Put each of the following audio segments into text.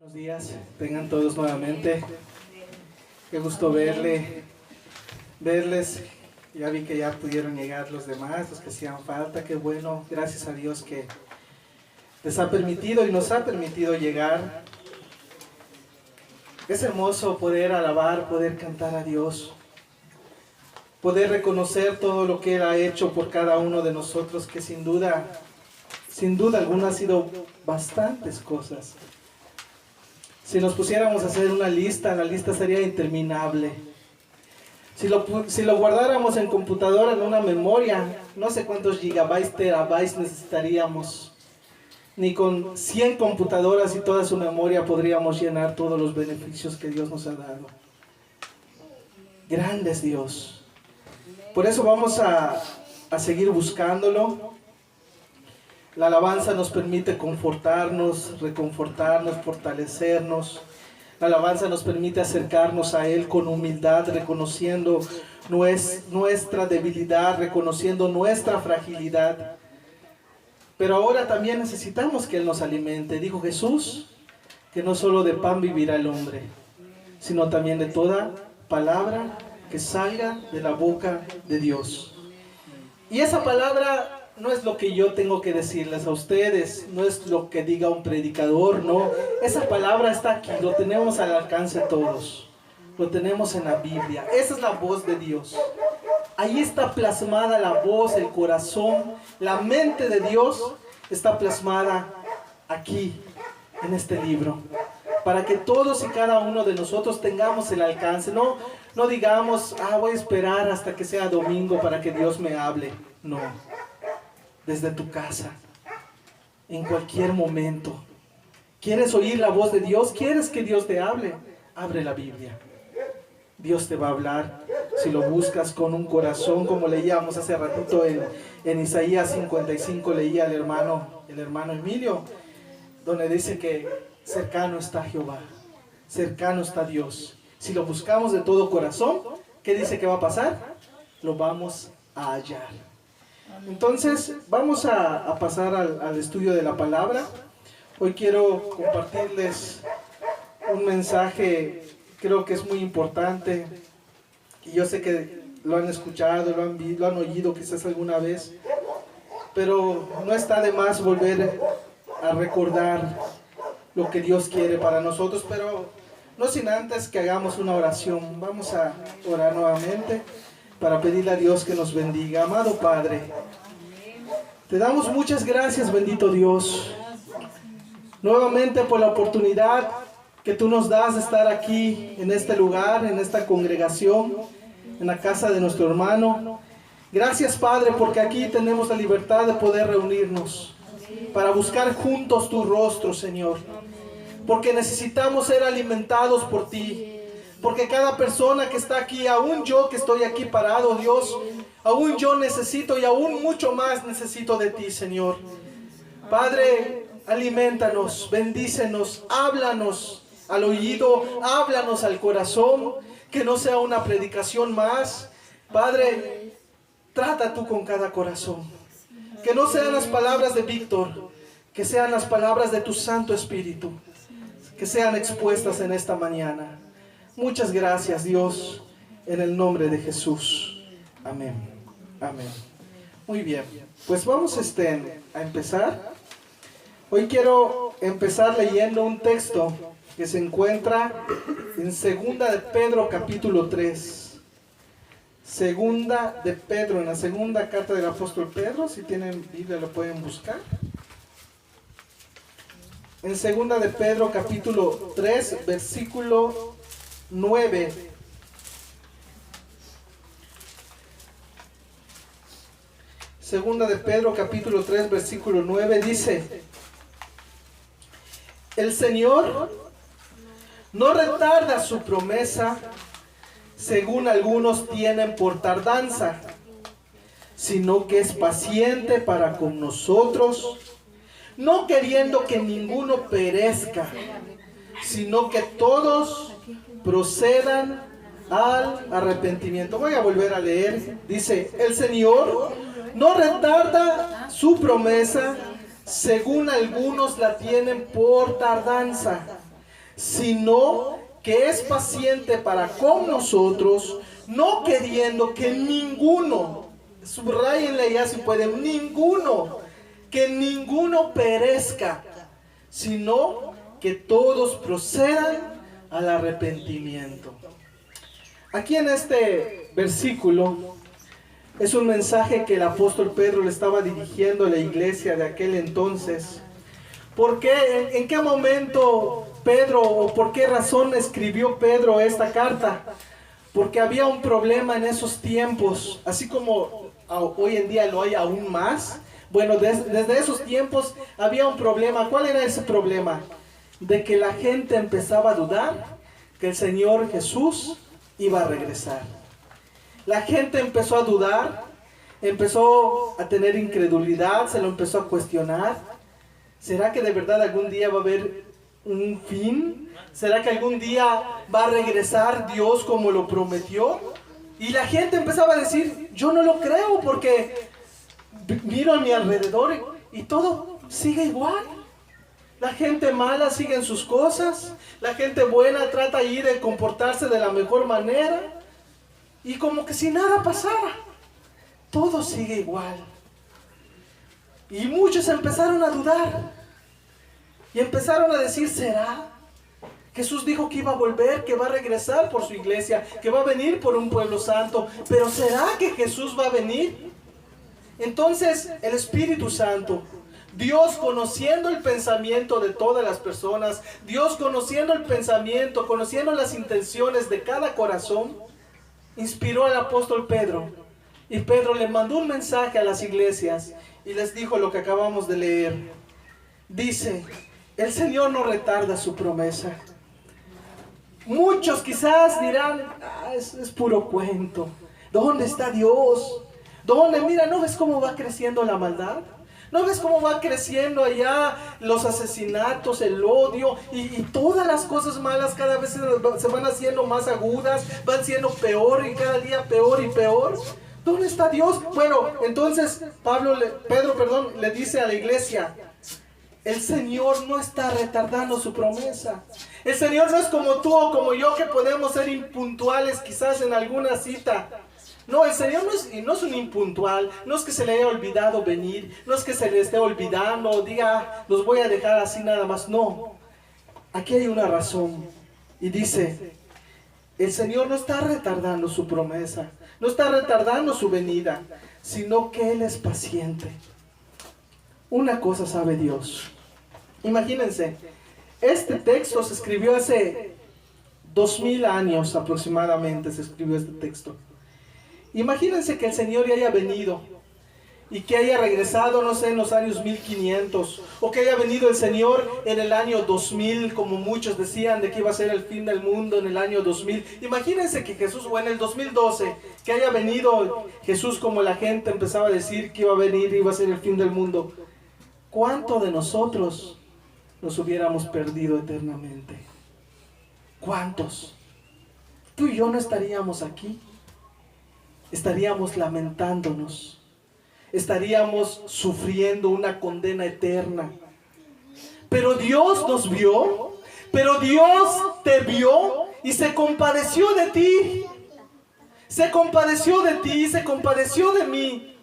Buenos días, tengan todos nuevamente. Qué gusto verles. Ya vi que ya pudieron llegar los demás, los que hacían falta. Qué bueno, gracias a Dios que les ha permitido y nos ha permitido llegar. Es hermoso poder alabar, poder cantar a Dios, poder reconocer todo lo que Él ha hecho por cada uno de nosotros, que sin duda alguna ha sido bastantes cosas. Si nos pusiéramos a hacer una lista, la lista sería interminable. Si lo guardáramos en computadora, en una memoria, no sé cuántos gigabytes, terabytes necesitaríamos. Ni con 100 computadoras y toda su memoria podríamos llenar todos los beneficios que Dios nos ha dado. Grande es Dios. Por eso vamos a seguir buscándolo. La alabanza nos permite confortarnos, reconfortarnos, fortalecernos. La alabanza nos permite acercarnos a Él con humildad, reconociendo nuestra debilidad, reconociendo nuestra fragilidad. Pero ahora también necesitamos que Él nos alimente. Dijo Jesús que no solo de pan vivirá el hombre, sino también de toda palabra que salga de la boca de Dios. Y esa palabra no es lo que yo tengo que decirles a ustedes, no es lo que diga un predicador, no. Esa palabra está aquí, lo tenemos al alcance todos, lo tenemos en la Biblia. Esa es la voz de Dios. Ahí está plasmada la voz, el corazón, la mente de Dios está plasmada aquí, en este libro, para que todos y cada uno de nosotros tengamos el alcance. No digamos, voy a esperar hasta que sea domingo para que Dios me hable. No. Desde tu casa, en cualquier momento. ¿Quieres oír la voz de Dios? ¿Quieres que Dios te hable? Abre la Biblia. Dios te va a hablar si lo buscas con un corazón, como leíamos hace ratito en Isaías 55, leía el hermano Emilio, donde dice que cercano está Jehová, cercano está Dios. Si lo buscamos de todo corazón, ¿qué dice que va a pasar? Lo vamos a hallar. Entonces vamos a pasar al estudio de la palabra. Hoy quiero compartirles un mensaje, creo que es muy importante, y yo sé que lo han escuchado, lo han oído quizás alguna vez, pero no está de más volver a recordar lo que Dios quiere para nosotros, pero no sin antes que hagamos una oración. Vamos a orar nuevamente para pedirle a Dios que nos bendiga. Amado Padre, te damos muchas gracias, bendito Dios, nuevamente por la oportunidad que tú nos das de estar aquí, en este lugar, en esta congregación, en la casa de nuestro hermano. Gracias, Padre, porque aquí tenemos la libertad de poder reunirnos para buscar juntos tu rostro, Señor, porque necesitamos ser alimentados por ti. Porque cada persona que está aquí, aún yo que estoy aquí parado, Dios, aún yo necesito y aún mucho más necesito de ti, Señor. Padre, aliméntanos, bendícenos, háblanos al oído, háblanos al corazón, que no sea una predicación más. Padre, trata tú con cada corazón. Que no sean las palabras de Víctor, que sean las palabras de tu Santo Espíritu, que sean expuestas en esta mañana. Muchas gracias, Dios, en el nombre de Jesús. Amén. Amén. Muy bien, pues vamos a empezar. Hoy quiero empezar leyendo un texto que se encuentra en Segunda de Pedro capítulo 3. Segunda de Pedro, en la segunda carta del apóstol Pedro. Si tienen Biblia lo pueden buscar. En Segunda de Pedro capítulo 3, versículo 9. Segunda de Pedro capítulo 3 versículo 9 dice: el Señor no retarda su promesa, según algunos tienen por tardanza, sino que es paciente para con nosotros, no queriendo que ninguno perezca, sino que todos procedan al arrepentimiento. Voy a volver a leer. Dice: el Señor no retarda su promesa, según algunos la tienen por tardanza, sino que es paciente para con nosotros, no queriendo que ninguno, subrayenle ya si pueden, que ninguno perezca, sino que todos procedan al arrepentimiento. Aquí en este versículo es un mensaje que el apóstol Pedro le estaba dirigiendo a la iglesia de aquel entonces. ¿Por qué? ¿En qué momento Pedro, o por qué razón escribió Pedro esta carta? Porque había un problema en esos tiempos, así como hoy en día lo hay aún más. Bueno, desde esos tiempos había un problema. ¿Cuál era ese problema? De que la gente empezaba a dudar que el Señor Jesús iba a regresar. La gente empezó a dudar, empezó a tener incredulidad, se lo empezó a cuestionar. ¿Será que de verdad algún día va a haber un fin? ¿Será que algún día va a regresar Dios como lo prometió? Y la gente empezaba a decir, yo no lo creo porque miro a mi alrededor y todo sigue igual. La gente mala sigue en sus cosas, la gente buena trata ahí de comportarse de la mejor manera y como que si nada pasara, todo sigue igual. Y muchos empezaron a dudar y empezaron a decir, ¿será? Jesús dijo que iba a volver, que va a regresar por su iglesia, que va a venir por un pueblo santo, pero ¿será que Jesús va a venir? Entonces el Espíritu Santo, Dios conociendo el pensamiento de todas las personas, Dios conociendo el pensamiento, conociendo las intenciones de cada corazón, inspiró al apóstol Pedro. Y Pedro le mandó un mensaje a las iglesias y les dijo lo que acabamos de leer. Dice, el Señor no retarda su promesa. Muchos quizás dirán, es puro cuento. ¿Dónde está Dios? ¿Dónde? Mira, ¿no ves cómo va creciendo la maldad? ¿No ves cómo va creciendo allá los asesinatos, el odio y todas las cosas malas cada vez se van haciendo más agudas, van siendo peor y cada día peor y peor? ¿Dónde está Dios? Bueno, entonces Pedro le dice a la iglesia, el Señor no está retardando su promesa. El Señor no es como tú o como yo que podemos ser impuntuales quizás en alguna cita. No, el Señor no es un impuntual, no es que se le haya olvidado venir, no es que se le esté olvidando, diga, los voy a dejar así nada más. No, aquí hay una razón. Y dice, el Señor no está retardando su promesa, no está retardando su venida, sino que Él es paciente. Una cosa sabe Dios. Imagínense, este texto se escribió hace 2000 años aproximadamente, se escribió este texto. Imagínense que el Señor ya haya venido y que haya regresado, no sé, en los años 1500, o que haya venido el Señor en el año 2000, como muchos decían de que iba a ser el fin del mundo en el año 2000. Imagínense que Jesús, o en el 2012, que haya venido Jesús como la gente empezaba a decir que iba a venir y iba a ser el fin del mundo. ¿Cuánto de nosotros nos hubiéramos perdido eternamente? ¿Cuántos? Tú y yo no estaríamos aquí. Estaríamos lamentándonos, estaríamos sufriendo una condena eterna. Pero Dios nos vio, pero Dios te vio y se compadeció de ti. Se compadeció de ti, se compadeció de mí.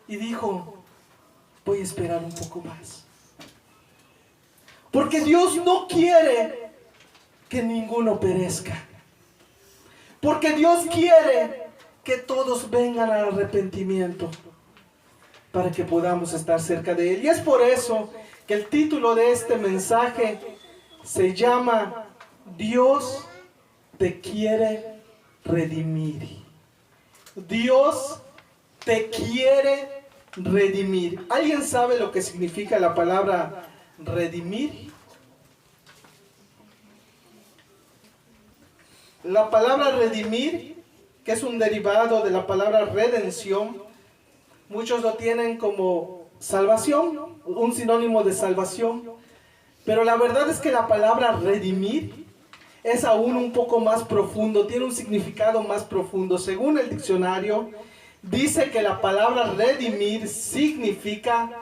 Y dijo, voy a esperar un poco más. Porque Dios no quiere que ninguno perezca. Porque Dios quiere que todos vengan al arrepentimiento para que podamos estar cerca de Él. Y es por eso que el título de este mensaje se llama Dios te quiere redimir. Dios te quiere redimir. ¿Alguien sabe lo que significa la palabra redimir? La palabra redimir, que es un derivado de la palabra redención, muchos lo tienen como salvación, un sinónimo de salvación, pero la verdad es que la palabra redimir es aún un poco más profundo, tiene un significado más profundo. Según el diccionario, dice que la palabra redimir significa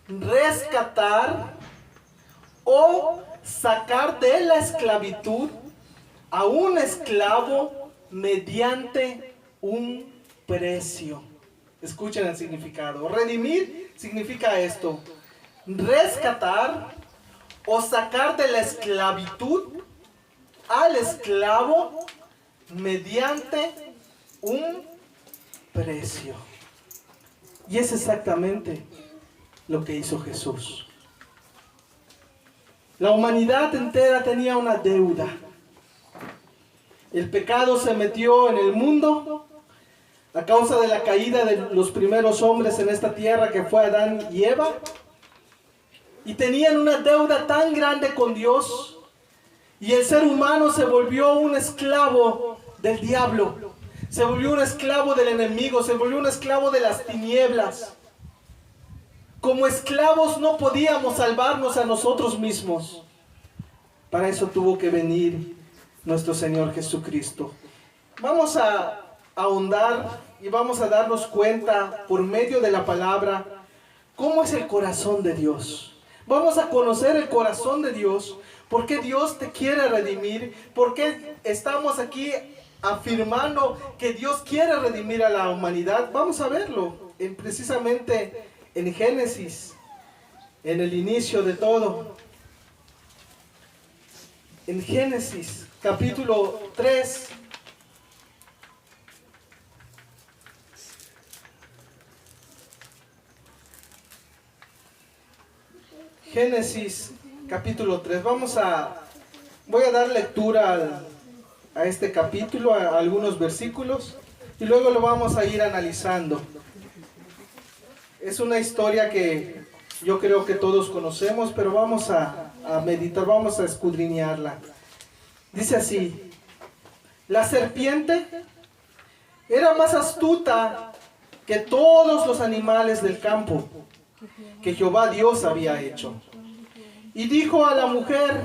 rescatar o sacar de la esclavitud a un esclavo mediante un precio. Escuchen el significado. Redimir significa esto: rescatar o sacar de la esclavitud al esclavo mediante un precio. Y es exactamente lo que hizo Jesús. La humanidad entera tenía una deuda. El pecado se metió en el mundo a causa de la caída de los primeros hombres en esta tierra, que fue Adán y Eva. Y tenían una deuda tan grande con Dios. Y el ser humano se volvió un esclavo del diablo. Se volvió un esclavo del enemigo. Se volvió un esclavo de las tinieblas. Como esclavos no podíamos salvarnos a nosotros mismos. Para eso tuvo que venir nuestro Señor Jesucristo. Vamos a ahondar y vamos a darnos cuenta por medio de la palabra cómo es el corazón de Dios. Vamos a conocer el corazón de Dios, por qué Dios te quiere redimir, por qué estamos aquí afirmando que Dios quiere redimir a la humanidad. Vamos a verlo precisamente en Génesis, en el inicio de todo. En Génesis capítulo 3. Génesis capítulo 3. Voy a dar lectura a este capítulo, a algunos versículos, y luego lo vamos a ir analizando. Es una historia que yo creo que todos conocemos, pero vamos a meditar, vamos a escudriñarla. Dice así: la serpiente era más astuta que todos los animales del campo que Jehová Dios había hecho. Y dijo a la mujer,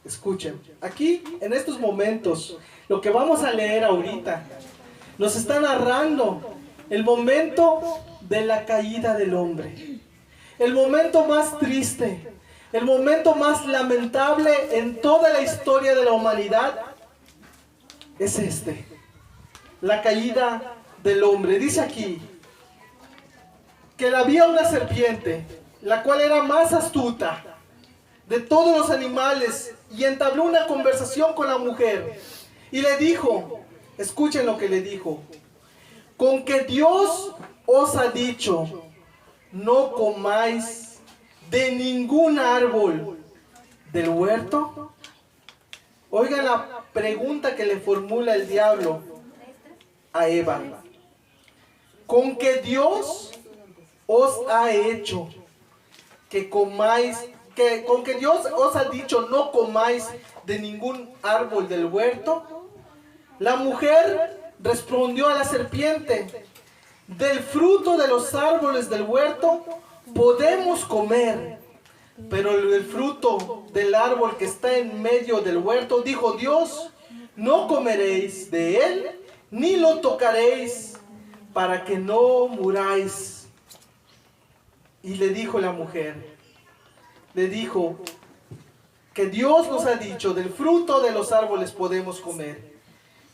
escuchen, aquí en estos momentos, lo que vamos a leer ahorita, nos está narrando el momento de la caída del hombre. El momento más triste, el momento más lamentable en toda la historia de la humanidad es la caída del hombre. Dice aquí que había una serpiente, la cual era más astuta de todos los animales, y entabló una conversación con la mujer y le dijo, escuchen lo que le dijo: con que Dios os ha dicho, no comáis de ningún árbol del huerto. Oigan la pregunta que le formula el diablo a Eva: con que Dios os ha hecho que comáis, con que Dios os ha dicho no comáis de ningún árbol del huerto. La mujer respondió a la serpiente: del fruto de los árboles del huerto podemos comer, pero el fruto del árbol que está en medio del huerto, dijo Dios, no comeréis de él, ni lo tocaréis, para que no muráis. Y le dijo la mujer, le dijo que Dios nos ha dicho, del fruto de los árboles podemos comer,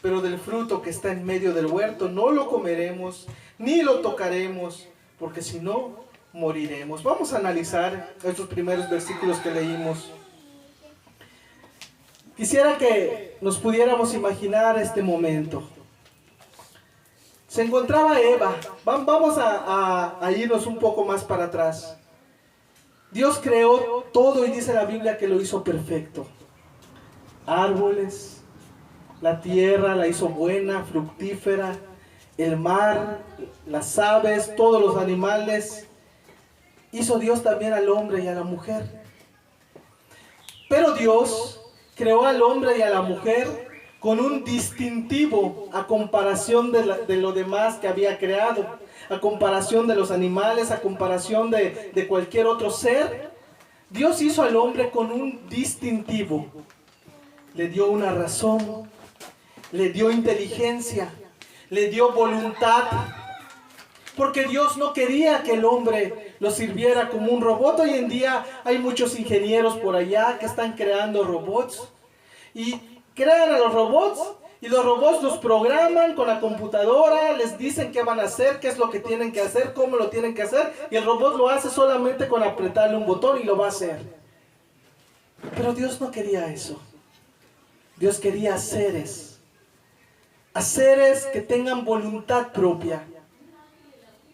pero del fruto que está en medio del huerto no lo comeremos, ni lo tocaremos, porque si no, moriremos. Vamos a analizar estos primeros versículos que leímos. Quisiera que nos pudiéramos imaginar este momento. Se encontraba Eva. Vamos a irnos un poco más para atrás. Dios creó todo y dice la Biblia que lo hizo perfecto. Árboles, la tierra la hizo buena, fructífera, el mar, las aves, todos los animales. Hizo Dios también al hombre y a la mujer. Pero Dios creó al hombre y a la mujer con un distintivo a comparación de lo demás que había creado, a comparación de los animales, a comparación de cualquier otro ser. Dios hizo al hombre con un distintivo. Le dio una razón, le dio inteligencia, le dio voluntad, porque Dios no quería que el hombre lo sirviera como un robot. Hoy en día hay muchos ingenieros por allá que están creando robots y crean a los robots y los robots los programan con la computadora, les dicen qué van a hacer, qué es lo que tienen que hacer, cómo lo tienen que hacer, y el robot lo hace solamente con apretarle un botón y lo va a hacer. Pero Dios no quería eso. Dios quería seres que tengan voluntad propia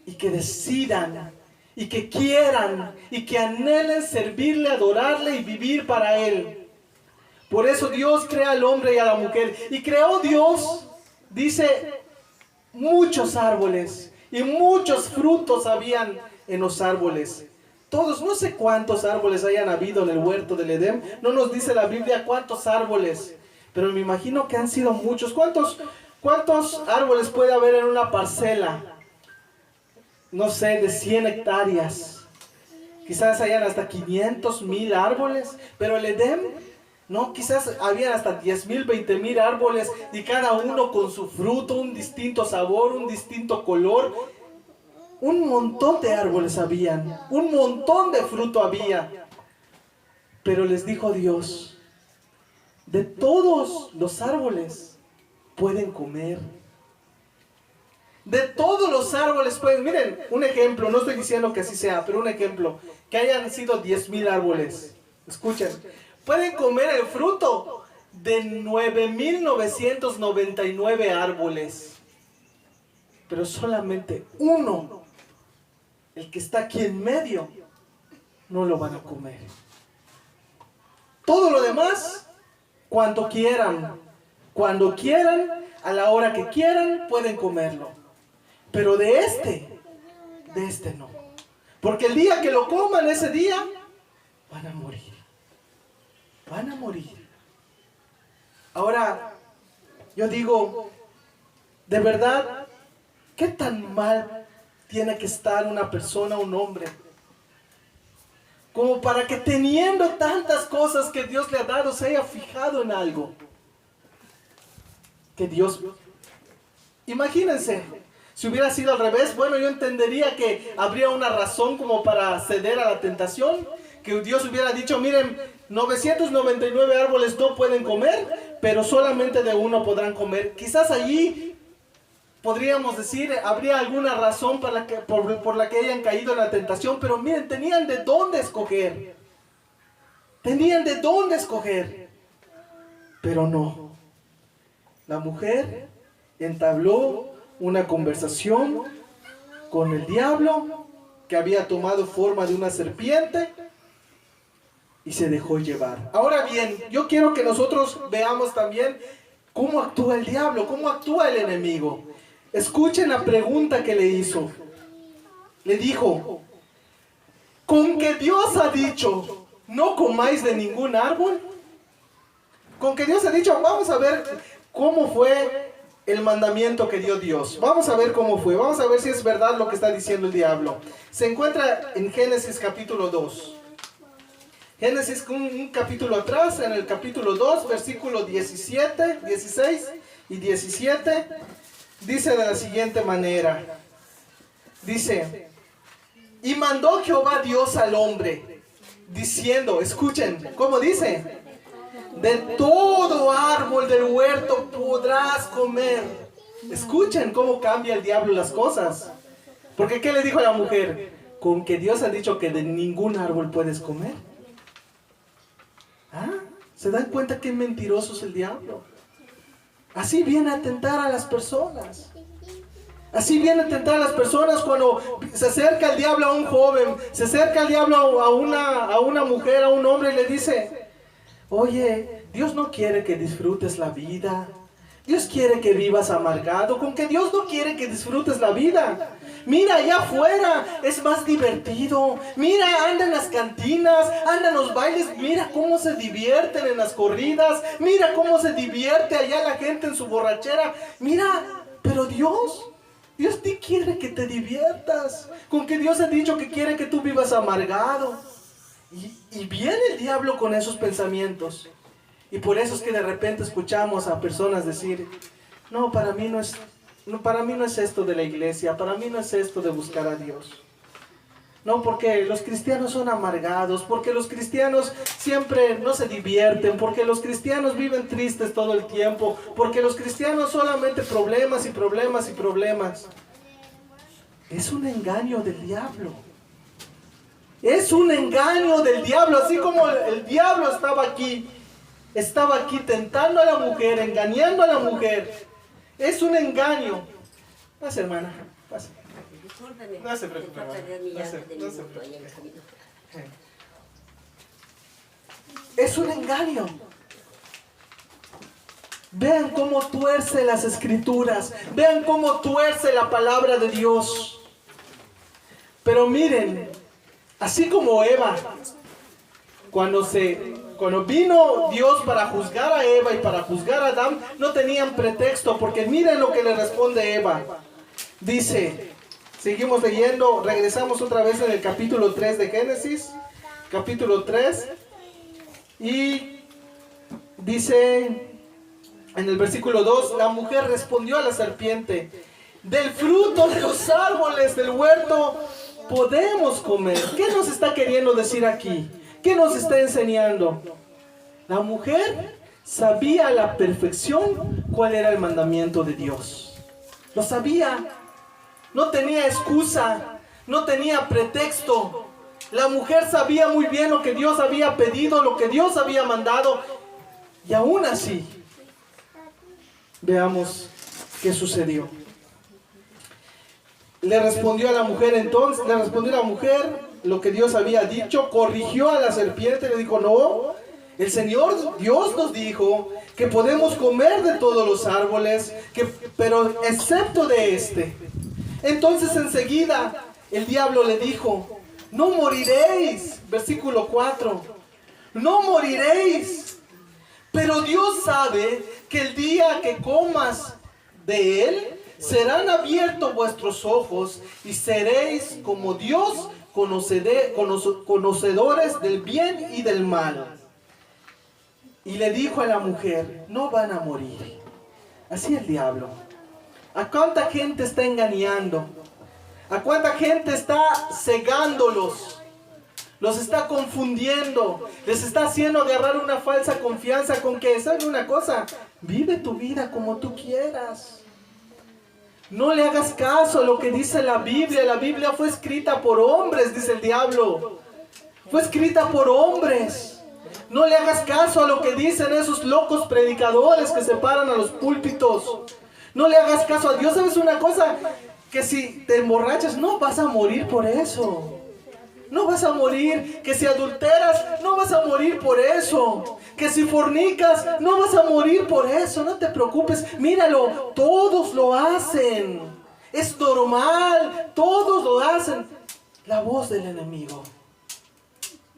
y que decidan y que quieran y que anhelen servirle, adorarle y vivir para Él. Por eso Dios crea al hombre y a la mujer. Y creó Dios, dice, muchos árboles y muchos frutos habían en los árboles. Todos, no sé cuántos árboles hayan habido en el huerto del Edén. No nos dice la Biblia cuántos árboles, pero me imagino que han sido muchos. ¿Cuántos árboles puede haber en una parcela? No sé, de 100 hectáreas. Quizás hayan hasta 500,000 árboles, pero el Edén, no, quizás había hasta 10,000, 20,000 árboles y cada uno con su fruto, un distinto sabor, un distinto color. Un montón de árboles habían, un montón de fruto había. Pero les dijo Dios, de todos los árboles pueden comer. De todos los árboles pueden, miren, un ejemplo, no estoy diciendo que así sea, pero un ejemplo, que hayan sido 10,000 árboles. Escuchen. Pueden comer el fruto de 9,999 árboles. Pero solamente uno, el que está aquí en medio, no lo van a comer. Todo lo demás, cuando quieran, a la hora que quieran, pueden comerlo. Pero de este no. Porque el día que lo coman, ese día, van a morir. Van a morir. Ahora, yo digo, de verdad, ¿qué tan mal tiene que estar una persona, un hombre, como para que teniendo tantas cosas que Dios le ha dado, se haya fijado en algo? Que Dios, imagínense, si hubiera sido al revés, bueno, yo entendería que habría una razón como para ceder a la tentación, que Dios hubiera dicho, miren, 999 árboles no pueden comer, pero solamente de uno podrán comer. Quizás allí podríamos decir, habría alguna razón por la que hayan caído en la tentación, pero miren, tenían de dónde escoger. Tenían de dónde escoger. Pero no. La mujer entabló una conversación con el diablo, que había tomado forma de una serpiente, y se dejó llevar. Ahora bien, yo quiero que nosotros veamos también cómo actúa el diablo, cómo actúa el enemigo. Escuchen la pregunta que le hizo. Le dijo, ¿con que Dios ha dicho, no comáis de ningún árbol? Con que Dios ha dicho, vamos a ver cómo fue el mandamiento que dio Dios. Vamos a ver cómo fue, vamos a ver si es verdad lo que está diciendo el diablo. Se encuentra en Génesis capítulo 2. Génesis, un capítulo atrás, en el capítulo 2, versículo 17, 16 y 17, dice de la siguiente manera. Dice, y mandó Jehová Dios al hombre, diciendo, escuchen, ¿cómo dice? De todo árbol del huerto podrás comer. Escuchen cómo cambia el diablo las cosas. Porque ¿qué le dijo a la mujer? Con que Dios ha dicho que de ningún árbol puedes comer. ¿Ah? ¿Se dan cuenta qué mentiroso es el diablo? Así viene a tentar a las personas. Así viene a tentar a las personas cuando se acerca el diablo a un joven, se acerca el diablo a una mujer, a un hombre y le dice, oye, Dios no quiere que disfrutes la vida. Dios quiere que vivas amargado. Con que Dios no quiere que disfrutes la vida. Mira, allá afuera es más divertido. Mira, anda en las cantinas, anda en los bailes. Mira cómo se divierten en las corridas. Mira cómo se divierte allá la gente en su borrachera. Mira, pero Dios te quiere que te diviertas. Con que Dios ha dicho que quiere que tú vivas amargado. Y viene el diablo con esos pensamientos. Y por eso es que de repente escuchamos a personas decir, no, para mí no es esto de la iglesia, para mí no es esto de buscar a Dios. No, porque los cristianos son amargados, porque los cristianos siempre no se divierten, porque los cristianos viven tristes todo el tiempo, porque los cristianos solamente problemas y problemas y problemas. Es un engaño del diablo. Es un engaño del diablo, así como el diablo estaba aquí tentando a la mujer, engañando a la mujer. Es un engaño. Pase, hermana, pase. No se preocupe, no se preocupe. Es un engaño. Vean cómo tuerce las escrituras, vean cómo tuerce la palabra de Dios. Pero miren, así como Eva, cuando vino Dios para juzgar a Eva y para juzgar a Adán, no tenían pretexto, porque miren lo que le responde Eva. Dice, seguimos leyendo, regresamos otra vez en el capítulo 3 de Génesis, capítulo 3, y dice en el versículo 2, la mujer respondió a la serpiente, del fruto de los árboles del huerto podemos comer. ¿Qué nos está queriendo decir aquí? ¿Qué nos está enseñando? La mujer sabía a la perfección cuál era el mandamiento de Dios. Lo sabía. No tenía excusa. No tenía pretexto. La mujer sabía muy bien lo que Dios había pedido, lo que Dios había mandado. Y aún así, veamos qué sucedió. Le respondió la mujer lo que Dios había dicho, corrigió a la serpiente, le dijo, no, el Señor Dios nos dijo que podemos comer de todos los árboles, pero excepto de este. Entonces enseguida el diablo le dijo, no moriréis, versículo 4, no moriréis, pero Dios sabe que el día que comas de él, serán abiertos vuestros ojos y seréis como Dios, conocedores del bien y del mal. Y le dijo a la mujer, no van a morir. Así el diablo. ¿A cuánta gente está engañando? ¿A cuánta gente está cegándolos? Los está confundiendo. Les está haciendo agarrar una falsa confianza con que, ¿saben una cosa? Vive tu vida como tú quieras. No le hagas caso a lo que dice la Biblia. La Biblia fue escrita por hombres, dice el diablo. Fue escrita por hombres. No le hagas caso a lo que dicen esos locos predicadores que se paran a los púlpitos. No le hagas caso a Dios. ¿Sabes una cosa? Que si te emborrachas, no vas a morir por eso. No vas a morir. Que si adulteras, no vas a morir por eso. Que si fornicas, no vas a morir por eso. No te preocupes. Míralo, todos lo hacen. Es normal. Todos lo hacen. La voz del enemigo.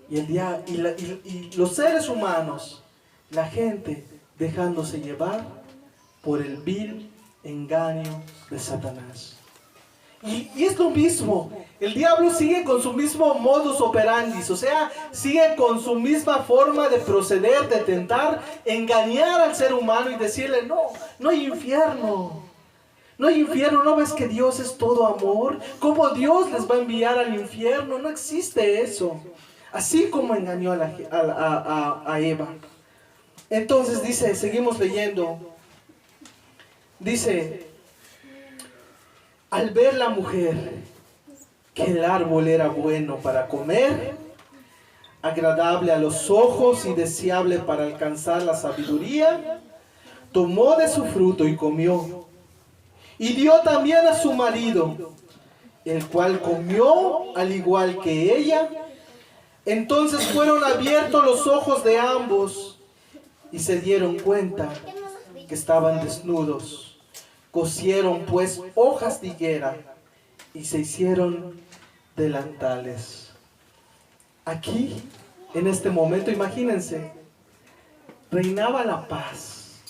Y los seres humanos, la gente dejándose llevar por el vil engaño de Satanás. Y es lo mismo. El diablo sigue con su mismo modus operandi, o sea, sigue con su misma forma de proceder, de tentar engañar al ser humano y decirle, no hay infierno. No hay infierno, ¿no ves que Dios es todo amor? ¿Cómo Dios les va a enviar al infierno? No existe eso. Así como engañó a Eva. Entonces dice, seguimos leyendo. Dice, al ver la mujer que el árbol era bueno para comer, agradable a los ojos y deseable para alcanzar la sabiduría, tomó de su fruto y comió. Y dio también a su marido, el cual comió al igual que ella. Entonces fueron abiertos los ojos de ambos y se dieron cuenta que estaban desnudos. Cosieron pues hojas de higuera y se hicieron delantales. Aquí, en este momento, imagínense, reinaba la paz.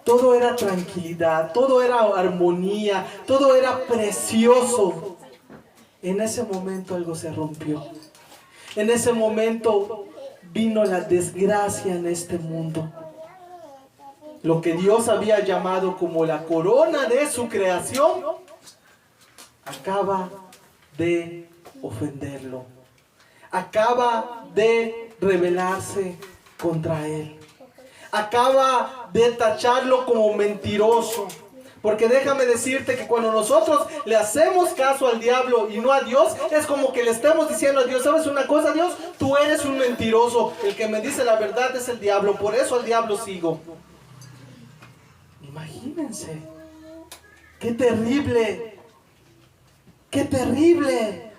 Todo era tranquilidad, todo era armonía, todo era precioso. En ese momento algo se rompió. En ese momento vino la desgracia en este mundo. Lo que Dios había llamado como la corona de su creación, acaba de ofenderlo. Acaba de rebelarse contra él. Acaba de tacharlo como mentiroso. Porque déjame decirte que cuando nosotros le hacemos caso al diablo y no a Dios, es como que le estemos diciendo a Dios, ¿sabes una cosa, Dios? Tú eres un mentiroso. El que me dice la verdad es el diablo. Por eso al diablo sigo. Imagínense. ¡Qué terrible! ¡Qué terrible!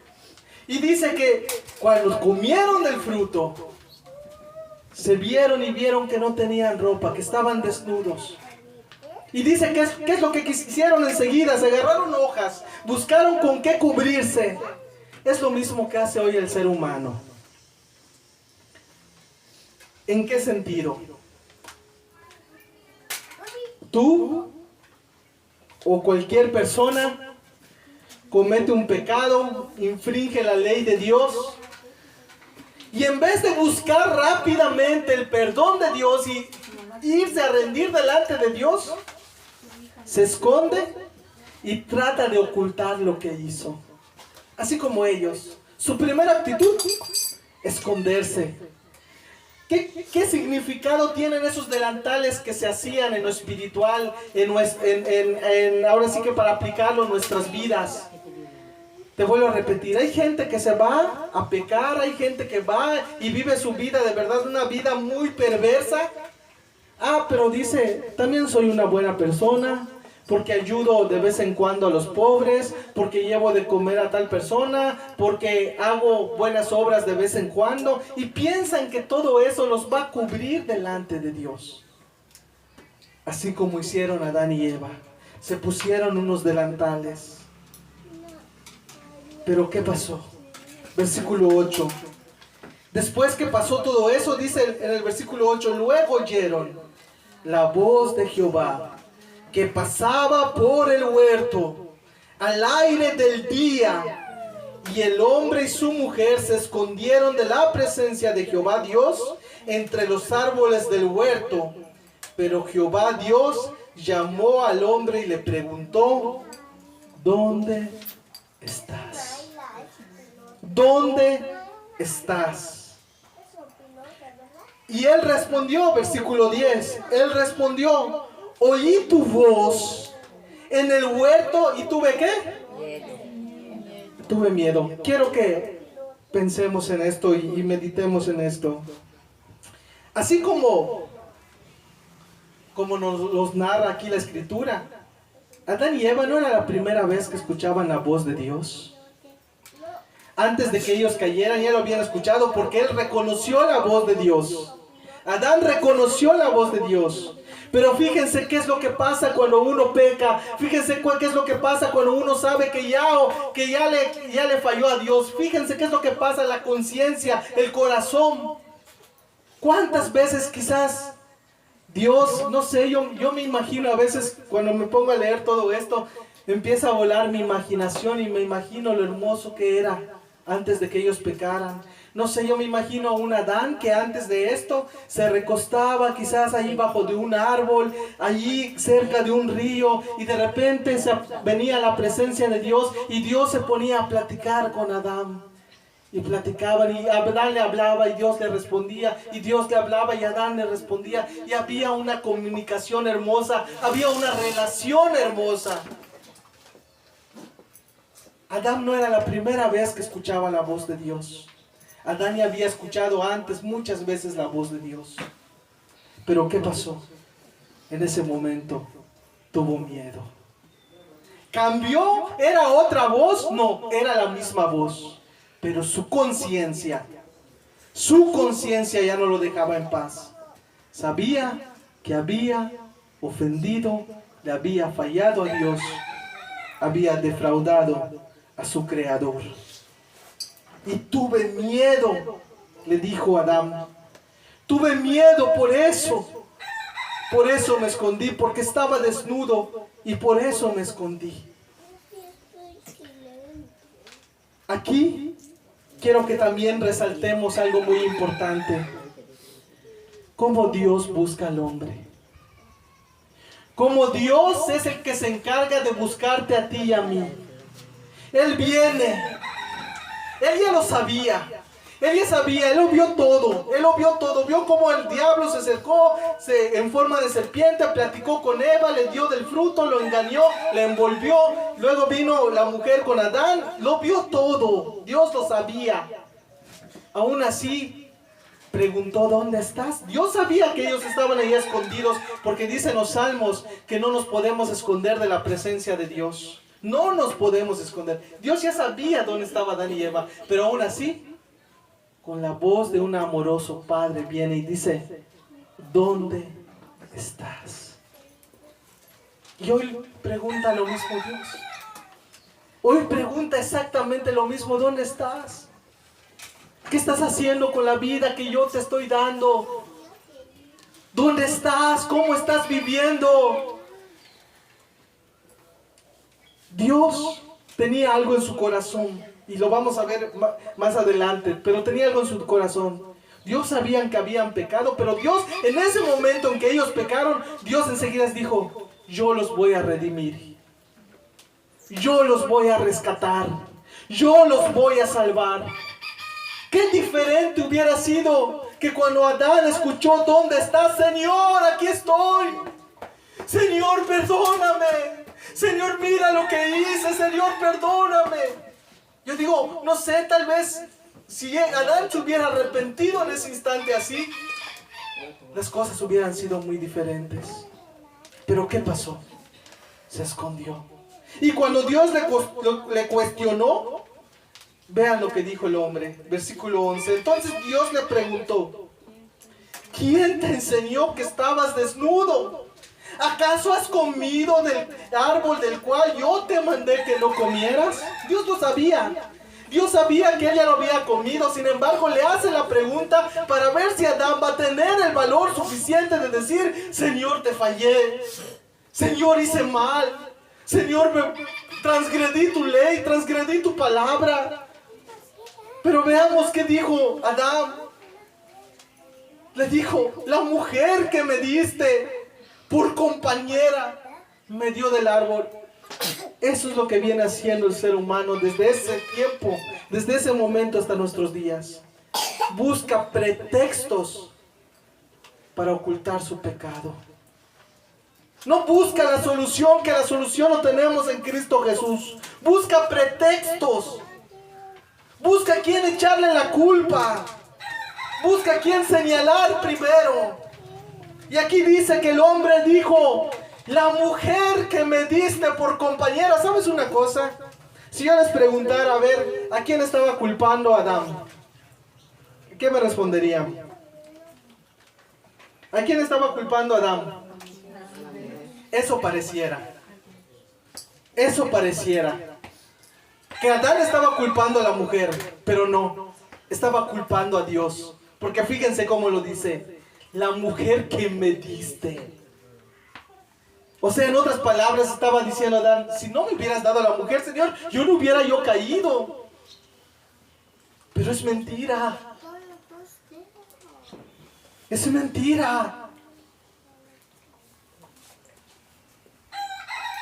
Y dice que cuando comieron del fruto, se vieron y vieron que no tenían ropa, que estaban desnudos. Y dice que ¿qué es lo que hicieron enseguida? Se agarraron hojas, buscaron con qué cubrirse. Es lo mismo que hace hoy el ser humano. ¿En qué sentido? Tú o cualquier persona comete un pecado, infringe la ley de Dios, y en vez de buscar rápidamente el perdón de Dios y irse a rendir delante de Dios, se esconde y trata de ocultar lo que hizo. Así como ellos. Su primera actitud, esconderse. ¿Qué significado tienen esos delantales que se hacían en lo espiritual, ahora sí que para aplicarlo en nuestras vidas? Te vuelvo a repetir, hay gente que se va a pecar, hay gente que va y vive su vida de verdad, una vida muy perversa. Pero dice, también soy una buena persona, porque ayudo de vez en cuando a los pobres, porque llevo de comer a tal persona, porque hago buenas obras de vez en cuando, y piensan que todo eso los va a cubrir delante de Dios. Así como hicieron Adán y Eva, se pusieron unos delantales. Pero ¿qué pasó? Versículo 8. Después que pasó todo eso, dice en el versículo 8, luego oyeron la voz de Jehová, que pasaba por el huerto al aire del día, y el hombre y su mujer se escondieron de la presencia de Jehová Dios entre los árboles del huerto. Pero Jehová Dios llamó al hombre y le preguntó, ¿dónde estás? ¿Dónde estás? Y él respondió, versículo 10, él respondió, oí tu voz en el huerto y tuve ¿qué? Tuve miedo. Quiero que pensemos en esto y meditemos en esto. Así como nos narra aquí la escritura, Adán y Eva no era la primera vez que escuchaban la voz de Dios. Antes de que ellos cayeran ya lo habían escuchado, porque él reconoció la voz de Dios. Adán reconoció la voz de Dios. Pero fíjense qué es lo que pasa cuando uno peca. Fíjense qué es lo que pasa cuando uno sabe que ya le falló a Dios. Fíjense qué es lo que pasa en la conciencia, el corazón. ¿Cuántas veces quizás Dios, no sé, yo me imagino a veces cuando me pongo a leer todo esto, empieza a volar mi imaginación y me imagino lo hermoso que era antes de que ellos pecaran. No sé, yo me imagino a un Adán que antes de esto se recostaba quizás ahí bajo de un árbol, allí cerca de un río, y de repente venía la presencia de Dios y Dios se ponía a platicar con Adán. Y platicaban y Adán le hablaba y Dios le respondía, y Dios le hablaba y Adán le respondía, y había una comunicación hermosa, había una relación hermosa. Adán no era la primera vez que escuchaba la voz de Dios. Adán ya había escuchado antes muchas veces la voz de Dios. Pero ¿qué pasó? En ese momento tuvo miedo. ¿Cambió? ¿Era otra voz? No, era la misma voz. Pero su conciencia ya no lo dejaba en paz. Sabía que había ofendido, le había fallado a Dios, había defraudado a su Creador. Y tuve miedo, le dijo Adán. Tuve miedo por eso me escondí, porque estaba desnudo y por eso me escondí. Aquí quiero que también resaltemos algo muy importante. Cómo Dios busca al hombre. Cómo Dios es el que se encarga de buscarte a ti y a mí. Él viene Él ya lo sabía. Él ya sabía, él lo vio todo, vio cómo el diablo se acercó en forma de serpiente, platicó con Eva, le dio del fruto, lo engañó, le envolvió, luego vino la mujer con Adán, lo vio todo, Dios lo sabía. Aún así, preguntó, ¿dónde estás? Dios sabía que ellos estaban ahí escondidos, porque dicen los salmos que no nos podemos esconder de la presencia de Dios. No nos podemos esconder. Dios ya sabía dónde estaba Adán y Eva, pero aún así, con la voz de un amoroso padre viene y dice, ¿dónde estás? Y hoy pregunta lo mismo Dios. Hoy pregunta exactamente lo mismo, ¿dónde estás? ¿Qué estás haciendo con la vida que yo te estoy dando? ¿Dónde estás? ¿Cómo estás viviendo? Dios tenía algo en su corazón. Y lo vamos a ver más adelante. Pero tenía algo en su corazón. Dios sabían que habían pecado. Pero Dios, en ese momento en que ellos pecaron, Dios enseguida les dijo, yo los voy a redimir. Yo los voy a rescatar. Yo los voy a salvar. Qué diferente hubiera sido que cuando Adán escuchó, ¿dónde estás, Señor? Aquí estoy. Señor, perdóname. Señor, mira lo que hice. Señor, perdóname. Yo digo, no sé, tal vez si Adán se hubiera arrepentido en ese instante así, las cosas hubieran sido muy diferentes. Pero ¿qué pasó? Se escondió. Y cuando Dios le cuestionó, vean lo que dijo el hombre, versículo 11. Entonces Dios le preguntó, ¿quién te enseñó que estabas desnudo? ¿Acaso has comido del árbol del cual yo te mandé que no comieras? Dios lo sabía. Dios sabía que ella lo había comido. Sin embargo, le hace la pregunta para ver si Adán va a tener el valor suficiente de decir, Señor, te fallé. Señor, hice mal. Señor, transgredí tu ley, transgredí tu palabra. Pero veamos qué dijo Adán. Le dijo, la mujer que me diste por compañera me dio del árbol. Eso es lo que viene haciendo el ser humano desde ese tiempo, desde ese momento hasta nuestros días. Busca pretextos para ocultar su pecado. No busca la solución, que la solución lo tenemos en Cristo Jesús. Busca pretextos. Busca a quién echarle la culpa. Busca a quién señalar primero. Y aquí dice que el hombre dijo, la mujer que me diste por compañera. ¿Sabes una cosa? Si yo les preguntara, a ver, ¿a quién estaba culpando a Adán? ¿Qué me responderían? ¿A quién estaba culpando a Adán? Eso pareciera. Eso pareciera. Que Adán estaba culpando a la mujer, pero no. Estaba culpando a Dios. Porque fíjense cómo lo dice. La mujer que me diste. O sea, en otras palabras estaba diciendo Adán, si no me hubieras dado a la mujer, Señor, yo no hubiera yo caído. Pero es mentira. Es mentira.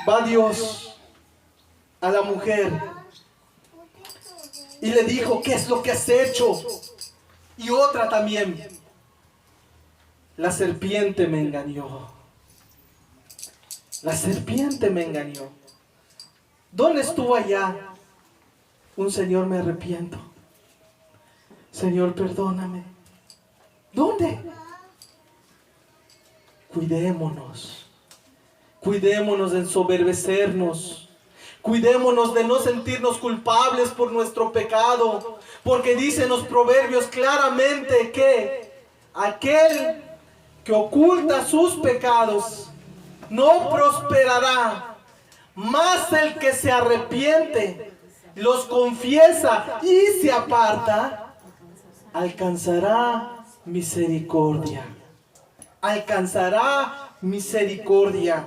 Va Dios a la mujer y le dijo, ¿qué es lo que has hecho? Y otra también. La serpiente me engañó. La serpiente me engañó. ¿Dónde estuvo allá? Un Señor, me arrepiento. Señor, perdóname. ¿Dónde? Cuidémonos. Cuidémonos de ensoberbecernos. Cuidémonos de no sentirnos culpables por nuestro pecado. Porque dicen los proverbios claramente que aquel que oculta sus pecados no prosperará, mas el que se arrepiente, los confiesa y se aparta, alcanzará misericordia. Alcanzará misericordia.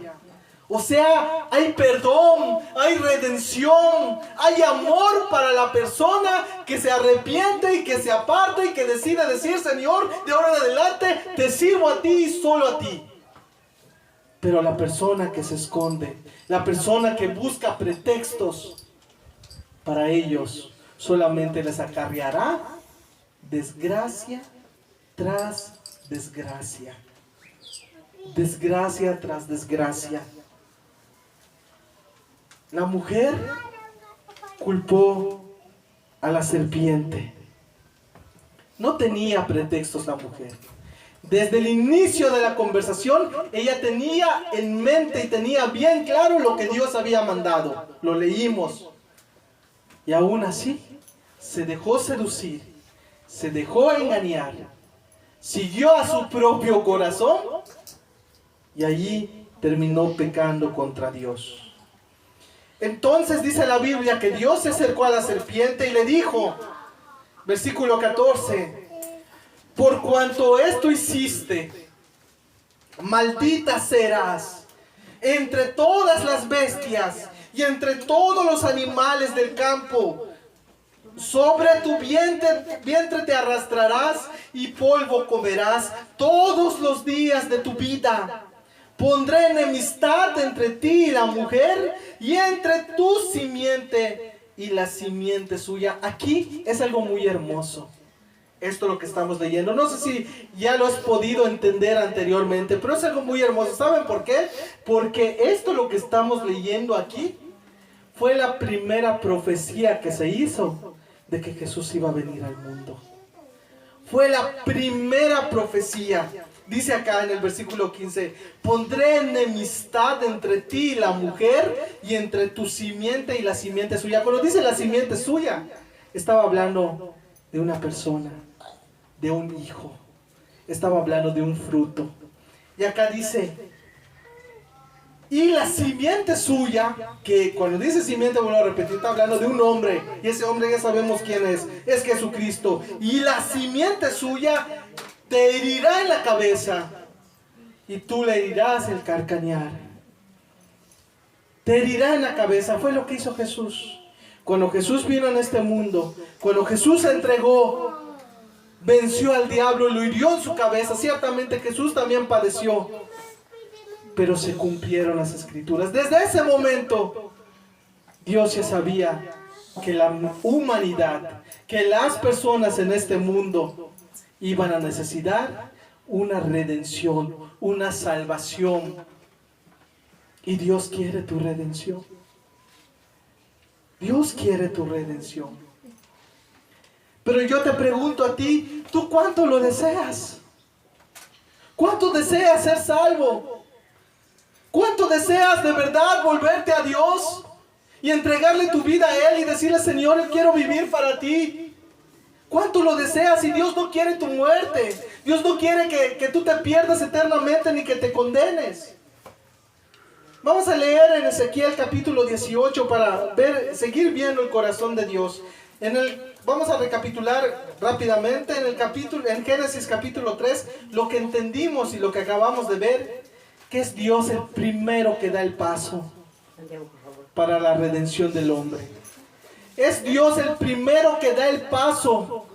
O sea, hay perdón, hay redención, hay amor para la persona que se arrepiente y que se aparta y que decide decir, Señor, de ahora en adelante te sirvo a ti y solo a ti. Pero la persona que se esconde, la persona que busca pretextos, para ellos solamente les acarreará desgracia tras desgracia. Desgracia tras desgracia. La mujer culpó a la serpiente. No tenía pretextos la mujer. Desde el inicio de la conversación, ella tenía en mente y tenía bien claro lo que Dios había mandado. Lo leímos. Y aún así, se dejó seducir, se dejó engañar, siguió a su propio corazón y allí terminó pecando contra Dios. Entonces dice la Biblia que Dios se acercó a la serpiente y le dijo, versículo 14, por cuanto esto hiciste, maldita serás entre todas las bestias y entre todos los animales del campo. Sobre tu vientre te arrastrarás y polvo comerás todos los días de tu vida. Pondré enemistad entre ti y la mujer, y entre tu simiente y la simiente suya. Aquí es algo muy hermoso. Esto es lo que estamos leyendo. No sé si ya lo has podido entender anteriormente, pero es algo muy hermoso. ¿Saben por qué? Porque esto lo que estamos leyendo aquí fue la primera profecía que se hizo de que Jesús iba a venir al mundo. Fue la primera profecía. Dice acá en el versículo 15, pondré enemistad entre ti y la mujer, y entre tu simiente y la simiente suya. Cuando dice la simiente suya, estaba hablando de una persona, de un hijo. Estaba hablando de un fruto. Y acá dice, y la simiente suya, que cuando dice simiente, vuelvo a repetir, está hablando de un hombre, y ese hombre ya sabemos quién es Jesucristo. Y la simiente suya te herirá en la cabeza, y tú le herirás el carcañar. Te herirá en la cabeza. Fue lo que hizo Jesús. Cuando Jesús vino en este mundo, cuando Jesús se entregó, venció al diablo, lo hirió en su cabeza. Ciertamente Jesús también padeció, pero se cumplieron las escrituras. Desde ese momento, Dios ya sabía que la humanidad, que las personas en este mundo iban a necesitar una redención, una salvación. Y Dios quiere tu redención. Dios quiere tu redención. Pero yo te pregunto a ti, ¿tú cuánto lo deseas? ¿Cuánto deseas ser salvo? ¿Cuánto deseas de verdad volverte a Dios y entregarle tu vida a Él y decirle, Señor, yo quiero vivir para ti? ¿Cuánto lo deseas? Y Dios no quiere tu muerte. Dios no quiere que tú te pierdas eternamente ni que te condenes. Vamos a leer en Ezequiel capítulo 18 para seguir viendo el corazón de Dios. Vamos a recapitular rápidamente en Génesis capítulo 3 lo que entendimos y lo que acabamos de ver, que es Dios el primero que da el paso para la redención del hombre. Es Dios el primero que da el paso.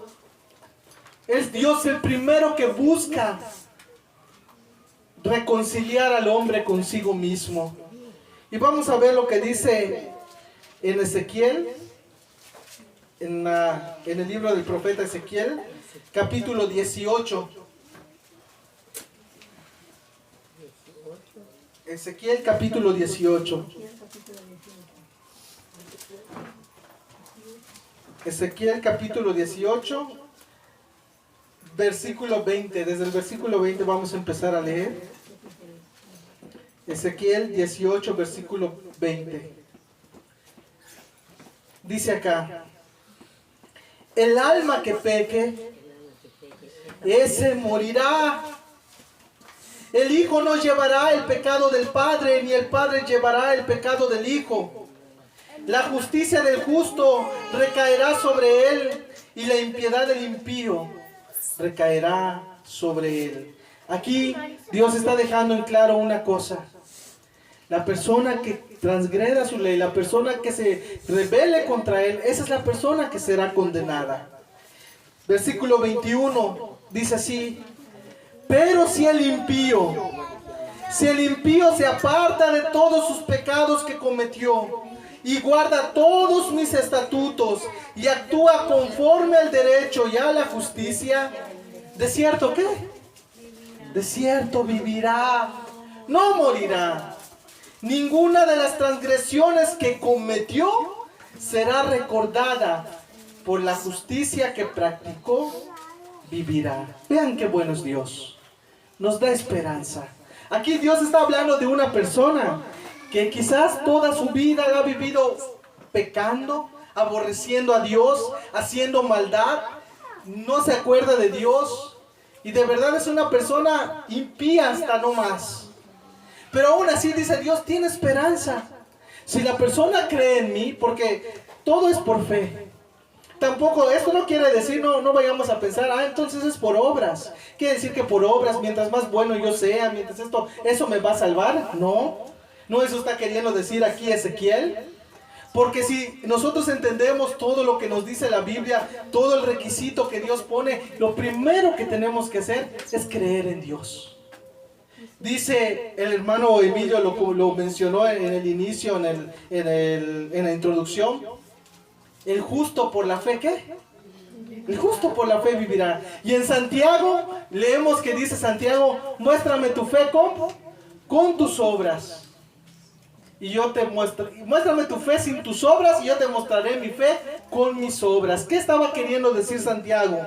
Es Dios el primero que busca reconciliar al hombre consigo mismo. Y vamos a ver lo que dice en Ezequiel, en el libro del profeta Ezequiel, capítulo 18. Ezequiel capítulo 18. Ezequiel capítulo 18, versículo 20. Desde el versículo 20 vamos a empezar a leer. Ezequiel 18, versículo 20. Dice acá, el alma que peque, ese morirá. El hijo no llevará el pecado del padre, ni el padre llevará el pecado del hijo. La justicia del justo recaerá sobre él, y la impiedad del impío recaerá sobre él. Aquí Dios está dejando en claro una cosa. La persona que transgreda su ley, la persona que se rebele contra él, esa es la persona que será condenada. Versículo 21 dice así, pero si el impío se aparta de todos sus pecados que cometió y guarda todos mis estatutos y actúa conforme al derecho y a la justicia, de cierto, ¿qué? De cierto vivirá, no morirá. Ninguna de las transgresiones que cometió será recordada. Por la justicia que practicó, vivirá. Vean qué bueno es Dios. Nos da esperanza. Aquí Dios está hablando de una persona que quizás toda su vida la ha vivido pecando, aborreciendo a Dios, haciendo maldad, no se acuerda de Dios y de verdad es una persona impía hasta no más. Pero aún así dice Dios, tiene esperanza. Si la persona cree en mí, porque todo es por fe. Tampoco, esto no quiere decir, no vayamos a pensar, entonces es por obras. Quiere decir que por obras, mientras más bueno yo sea, mientras eso me va a salvar. No eso está queriendo decir aquí Ezequiel. Porque si nosotros entendemos todo lo que nos dice la Biblia, todo el requisito que Dios pone, lo primero que tenemos que hacer es creer en Dios. Dice el hermano Emilio, lo mencionó en el inicio, en la introducción. El justo por la fe, ¿qué? El justo por la fe vivirá. Y en Santiago, leemos que dice Santiago, muéstrame tu fe con tus obras. Y yo te muéstrame tu fe sin tus obras y yo te mostraré mi fe con mis obras. ¿Qué estaba queriendo decir Santiago?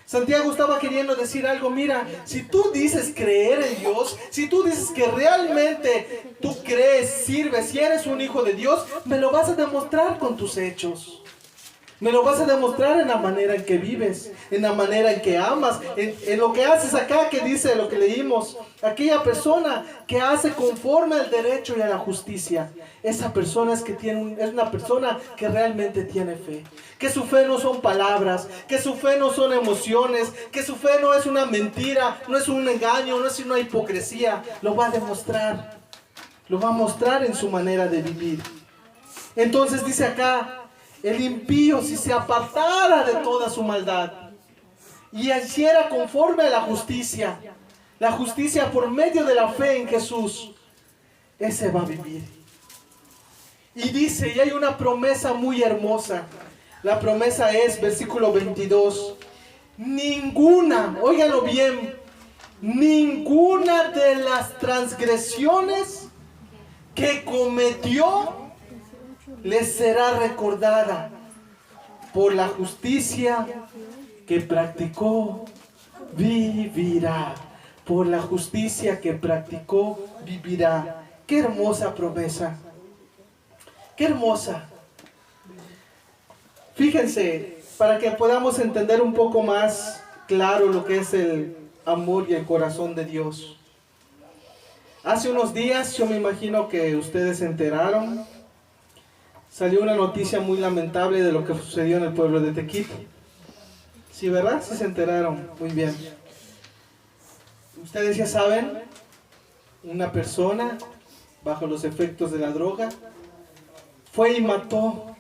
Santiago estaba queriendo decir algo, mira, si tú dices creer en Dios, si tú dices que realmente tú crees, sirves, si eres un hijo de Dios, me lo vas a demostrar con tus hechos. Me lo vas a demostrar en la manera en que vives, en la manera en que amas, en lo que haces acá, que dice lo que leímos. Aquella persona que hace conforme al derecho y a la justicia, esa persona es una persona que realmente tiene fe. Que su fe no son palabras, que su fe no son emociones, que su fe no es una mentira, no es un engaño, no es una hipocresía. Lo va a demostrar, lo va a mostrar en su manera de vivir. Entonces dice acá, el impío, si se apartara de toda su maldad y hiciera conforme a la justicia por medio de la fe en Jesús, ese va a vivir. Y dice, y hay una promesa muy hermosa. La promesa es, versículo 22, ninguna, óigalo bien, ninguna de las transgresiones que cometió les será recordada. Por la justicia que practicó, vivirá. Por la justicia que practicó, vivirá. Qué hermosa promesa. Qué hermosa. Fíjense, para que podamos entender un poco más claro lo que es el amor y el corazón de Dios. Hace unos días, yo me imagino que ustedes se enteraron, salió una noticia muy lamentable de lo que sucedió en el pueblo de Tequito. Sí, ¿verdad? Sí se enteraron. Muy bien. Ustedes ya saben, una persona bajo los efectos de la droga fue y mató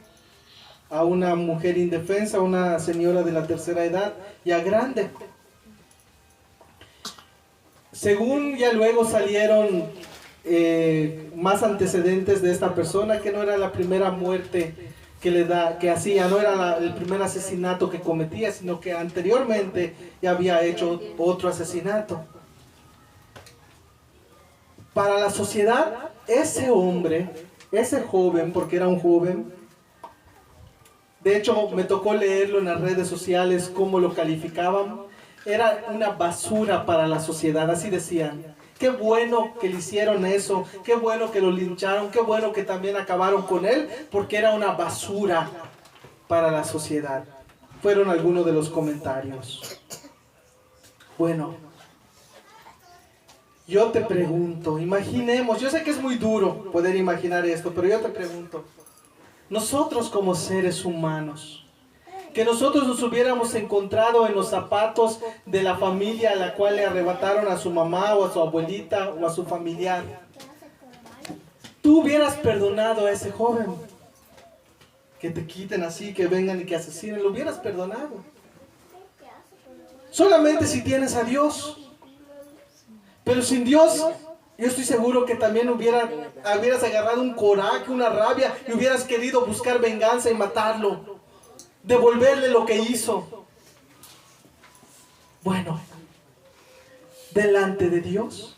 a una mujer indefensa, a una señora de la tercera edad, ya grande. Según ya luego salieron más antecedentes de esta persona, que no era la primera muerte que hacía, no era el primer asesinato que cometía, sino que anteriormente ya había hecho otro asesinato. Para la sociedad, ese hombre, ese joven, porque era un joven, de hecho me tocó leerlo en las redes sociales, cómo lo calificaban, era una basura para la sociedad, así decían. Qué bueno que le hicieron eso, qué bueno que lo lincharon, qué bueno que también acabaron con él, porque era una basura para la sociedad. Fueron algunos de los comentarios. Bueno, yo te pregunto, imaginemos, yo sé que es muy duro poder imaginar esto, pero yo te pregunto, nosotros como seres humanos, que nosotros nos hubiéramos encontrado en los zapatos de la familia a la cual le arrebataron a su mamá o a su abuelita o a su familiar, ¿tú hubieras perdonado a ese joven? Que te quiten así, que vengan y que asesinen, ¿lo hubieras perdonado? Solamente si tienes a Dios. Pero sin Dios Yo estoy seguro que también hubieras agarrado un coraje, una rabia, y hubieras querido buscar venganza y matarlo, devolverle lo que hizo. Bueno, delante de Dios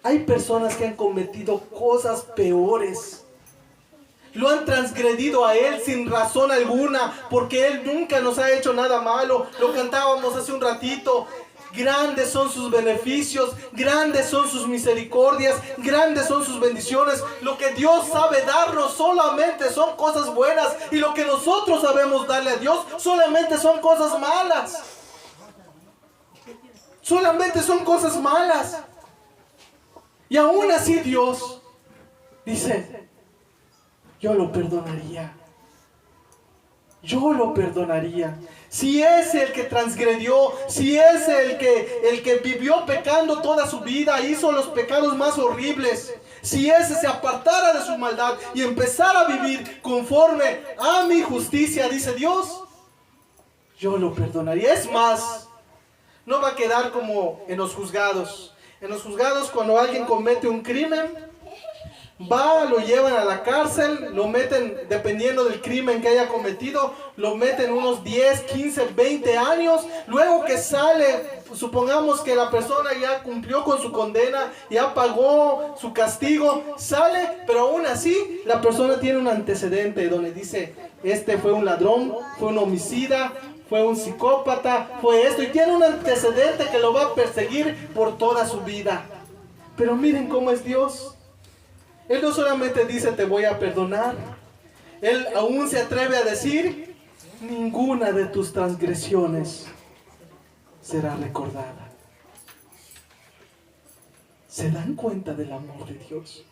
hay personas que han cometido cosas peores. Lo han transgredido a Él sin razón alguna, porque Él nunca nos ha hecho nada malo. Lo cantábamos hace un ratito. Grandes son sus beneficios, grandes son sus misericordias, grandes son sus bendiciones. Lo que Dios sabe darnos solamente son cosas buenas, y lo que nosotros sabemos darle a Dios solamente son cosas malas. Solamente son cosas malas. Y aún así Dios dice: yo lo perdonaría. Yo lo perdonaría. Si es el que transgredió, si es el que vivió pecando toda su vida, hizo los pecados más horribles, si ese se apartara de su maldad y empezara a vivir conforme a mi justicia, dice Dios, yo lo perdonaría. Es más, no va a quedar como en los juzgados. En los juzgados, cuando alguien comete un crimen, lo llevan a la cárcel, lo meten, dependiendo del crimen que haya cometido, lo meten unos 10, 15, 20 años. Luego que sale, supongamos que la persona ya cumplió con su condena, ya pagó su castigo, sale, pero aún así la persona tiene un antecedente donde dice: este fue un ladrón, fue un homicida, fue un psicópata, fue esto, y tiene un antecedente que lo va a perseguir por toda su vida. Pero miren cómo es Dios. Él no solamente dice: te voy a perdonar. Él aún se atreve a decir: ninguna de tus transgresiones será recordada. ¿Se dan cuenta del amor de Dios?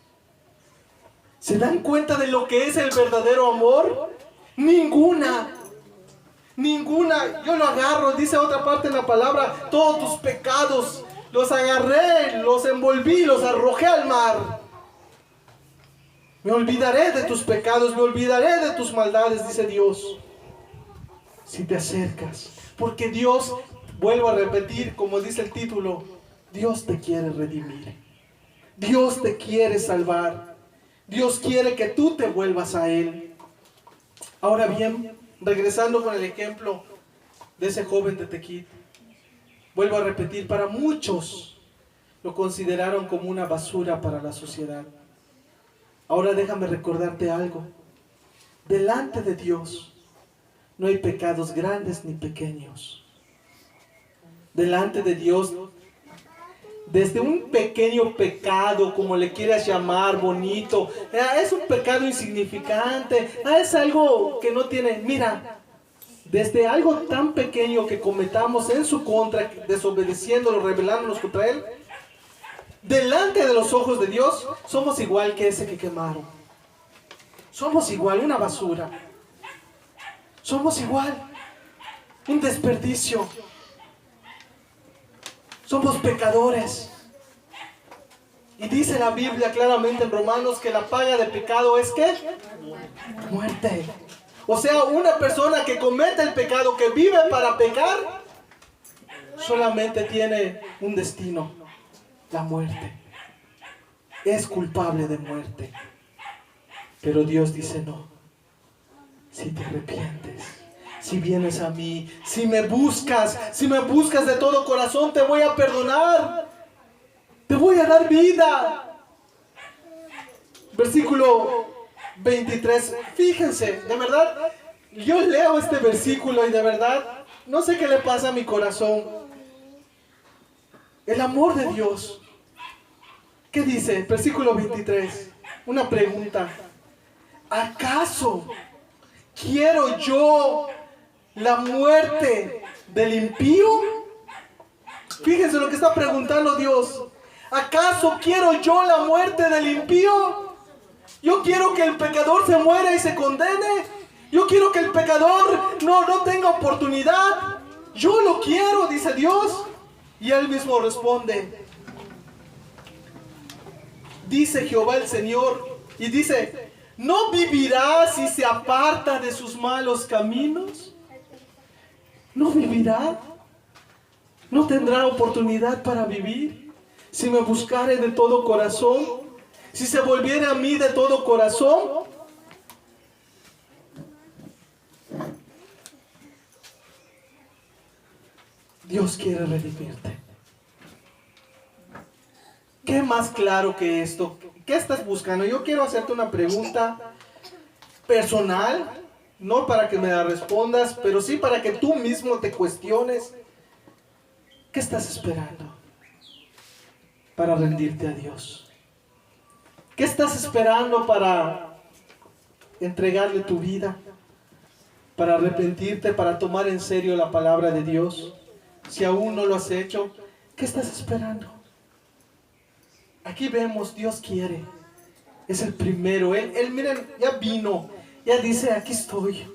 ¿Se dan cuenta de lo que es el verdadero amor? Ninguna. Yo lo agarro, dice otra parte de la palabra: todos tus pecados los agarré, los envolví, los arrojé al mar. Me olvidaré de tus pecados, me olvidaré de tus maldades, dice Dios, si te acercas. Porque Dios, vuelvo a repetir, como dice el título, Dios te quiere redimir. Dios te quiere salvar. Dios quiere que tú te vuelvas a Él. Ahora bien, regresando con el ejemplo de ese joven de Tequit, vuelvo a repetir, para muchos lo consideraron como una basura para la sociedad. Ahora déjame recordarte algo. Delante de Dios no hay pecados grandes ni pequeños. Delante de Dios, desde un pequeño pecado, como le quieras llamar, bonito, es un pecado insignificante, es algo que no tiene, mira, desde algo tan pequeño que cometamos en su contra, desobedeciéndolo, rebelándonos contra Él, delante de los ojos de Dios, somos igual que ese que quemaron. Somos igual, una basura. Somos igual, un desperdicio. Somos pecadores. Y dice la Biblia claramente en Romanos que la paga del pecado es ¿qué? Muerte. O sea, una persona que comete el pecado, que vive para pecar, solamente tiene un destino: la muerte. Es culpable de muerte. Pero Dios dice: no. Si te arrepientes, si vienes a mí, si me buscas de todo corazón, te voy a perdonar. Te voy a dar vida. Versículo 23. Fíjense, de verdad, yo leo este versículo y de verdad, no sé qué le pasa a mi corazón. El amor de Dios. ¿Qué dice? Versículo 23. Una pregunta. ¿Acaso quiero yo la muerte del impío? Fíjense lo que está preguntando Dios. ¿Acaso quiero yo la muerte del impío? Yo quiero que el pecador se muera y se condene. Yo quiero que el pecador no tenga oportunidad. Yo lo quiero, dice Dios. Y Él mismo responde. Dice Jehová el Señor, y dice: ¿no vivirá si se aparta de sus malos caminos? ¿No vivirá? ¿No tendrá oportunidad para vivir? si me buscare de todo corazón, si se volviere a mí de todo corazón, Dios quiere redimirte. ¿Qué más claro que esto? ¿Qué estás buscando? Yo quiero hacerte una pregunta personal, no para que me la respondas, pero sí para que tú mismo te cuestiones. ¿Qué estás esperando para rendirte a Dios? ¿Qué estás esperando para entregarle tu vida? Para arrepentirte, para tomar en serio la palabra de Dios. Si aún no lo has hecho, ¿qué estás esperando? Aquí vemos, Dios quiere. Es el primero. Él miren, ya vino. Ya dice, aquí estoy.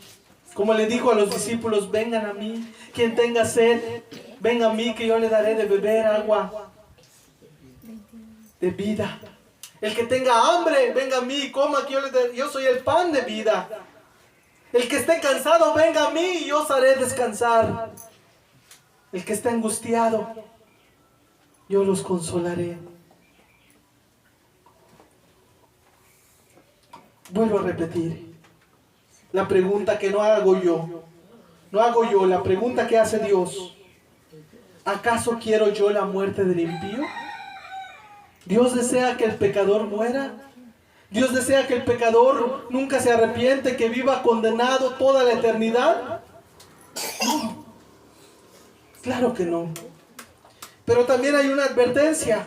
Como le dijo a los discípulos, vengan a mí. Quien tenga sed, venga a mí, que yo le daré de beber agua de vida. El que tenga hambre, venga a mí, coma, que yo soy el pan de vida. El que esté cansado, venga a mí y yo os haré descansar. El que esté angustiado, yo los consolaré. Vuelvo a repetir. La pregunta que no hago yo. No hago yo, la pregunta que hace Dios. ¿Acaso quiero yo la muerte del impío? ¿Dios desea que el pecador muera? ¿Dios desea que el pecador nunca se arrepiente, que viva condenado toda la eternidad? No. Claro que no. Pero también hay una advertencia.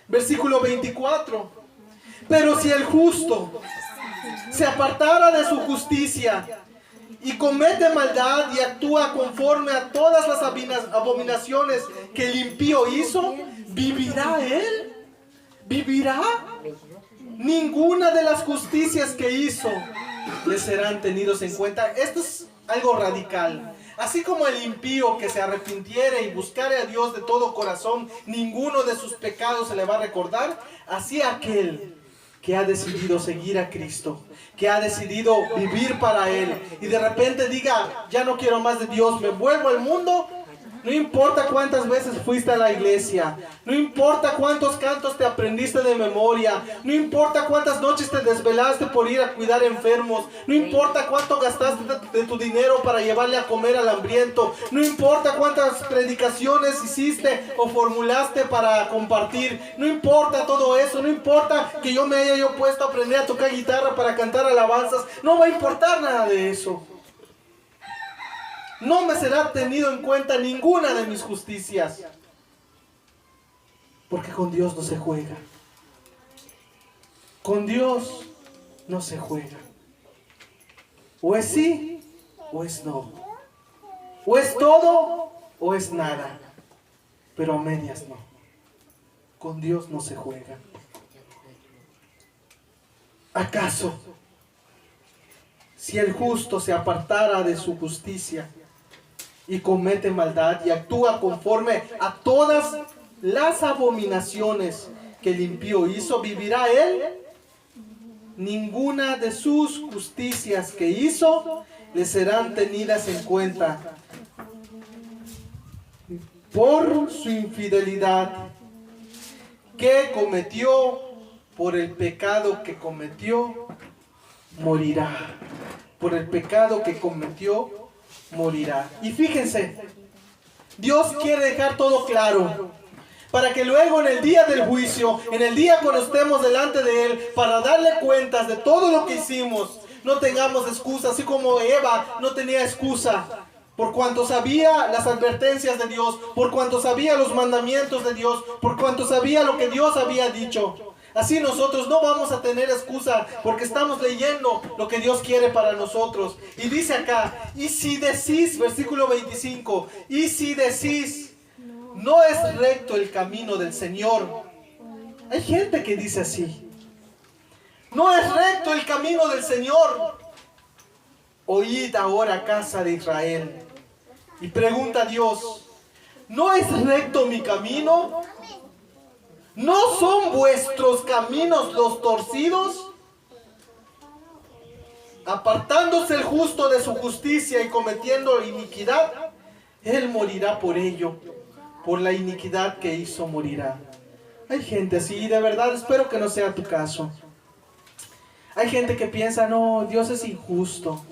Versículo 24. Pero si el justo se apartara de su justicia y comete maldad y actúa conforme a todas las abominaciones que el impío hizo, ¿vivirá él? ¿Vivirá? Ninguna de las justicias que hizo le serán tenidos en cuenta. Esto es algo radical. Así como el impío que se arrepintiere y buscare a Dios de todo corazón, ninguno de sus pecados se le va a recordar. Así aquel que ha decidido seguir a Cristo, que ha decidido vivir para Él y de repente diga, ya no quiero más de Dios, me vuelvo al mundo. No importa cuántas veces fuiste a la iglesia, no importa cuántos cantos te aprendiste de memoria, no importa cuántas noches te desvelaste por ir a cuidar enfermos, no importa cuánto gastaste de tu dinero para llevarle a comer al hambriento, no importa cuántas predicaciones hiciste o formulaste para compartir, no importa todo eso, no importa que yo me haya puesto a aprender a tocar guitarra para cantar alabanzas, no va a importar nada de eso. No me será tenido en cuenta ninguna de mis justicias. Porque con Dios no se juega. Con Dios no se juega. O es sí, o es no. O es todo, o es nada. Pero a medias no. Con Dios no se juega. ¿Acaso, si el justo se apartara de su justicia y comete maldad y actúa conforme a todas las abominaciones que el impío hizo, vivirá él? Ninguna de sus justicias que hizo le serán tenidas en cuenta. Por su infidelidad que cometió, por el pecado que cometió, morirá. Por el pecado que cometió, morirá. Y fíjense, Dios quiere dejar todo claro, para que luego en el día del juicio, en el día cuando estemos delante de Él, para darle cuentas de todo lo que hicimos, no tengamos excusa, así como Eva no tenía excusa, por cuanto sabía las advertencias de Dios, por cuanto sabía los mandamientos de Dios, por cuanto sabía lo que Dios había dicho. Así nosotros no vamos a tener excusa porque estamos leyendo lo que Dios quiere para nosotros. Y dice acá, y si decís, versículo 25, y si decís, no es recto el camino del Señor. Hay gente que dice así, no es recto el camino del Señor. Oíd ahora, casa de Israel. Y pregunta a Dios, ¿no es recto mi camino? ¿No son vuestros caminos los torcidos? Apartándose el justo de su justicia y cometiendo iniquidad, él morirá por ello, por la iniquidad que hizo morirá. Hay gente así, y de verdad espero que no sea tu caso. Hay gente que piensa, no, Dios es injusto.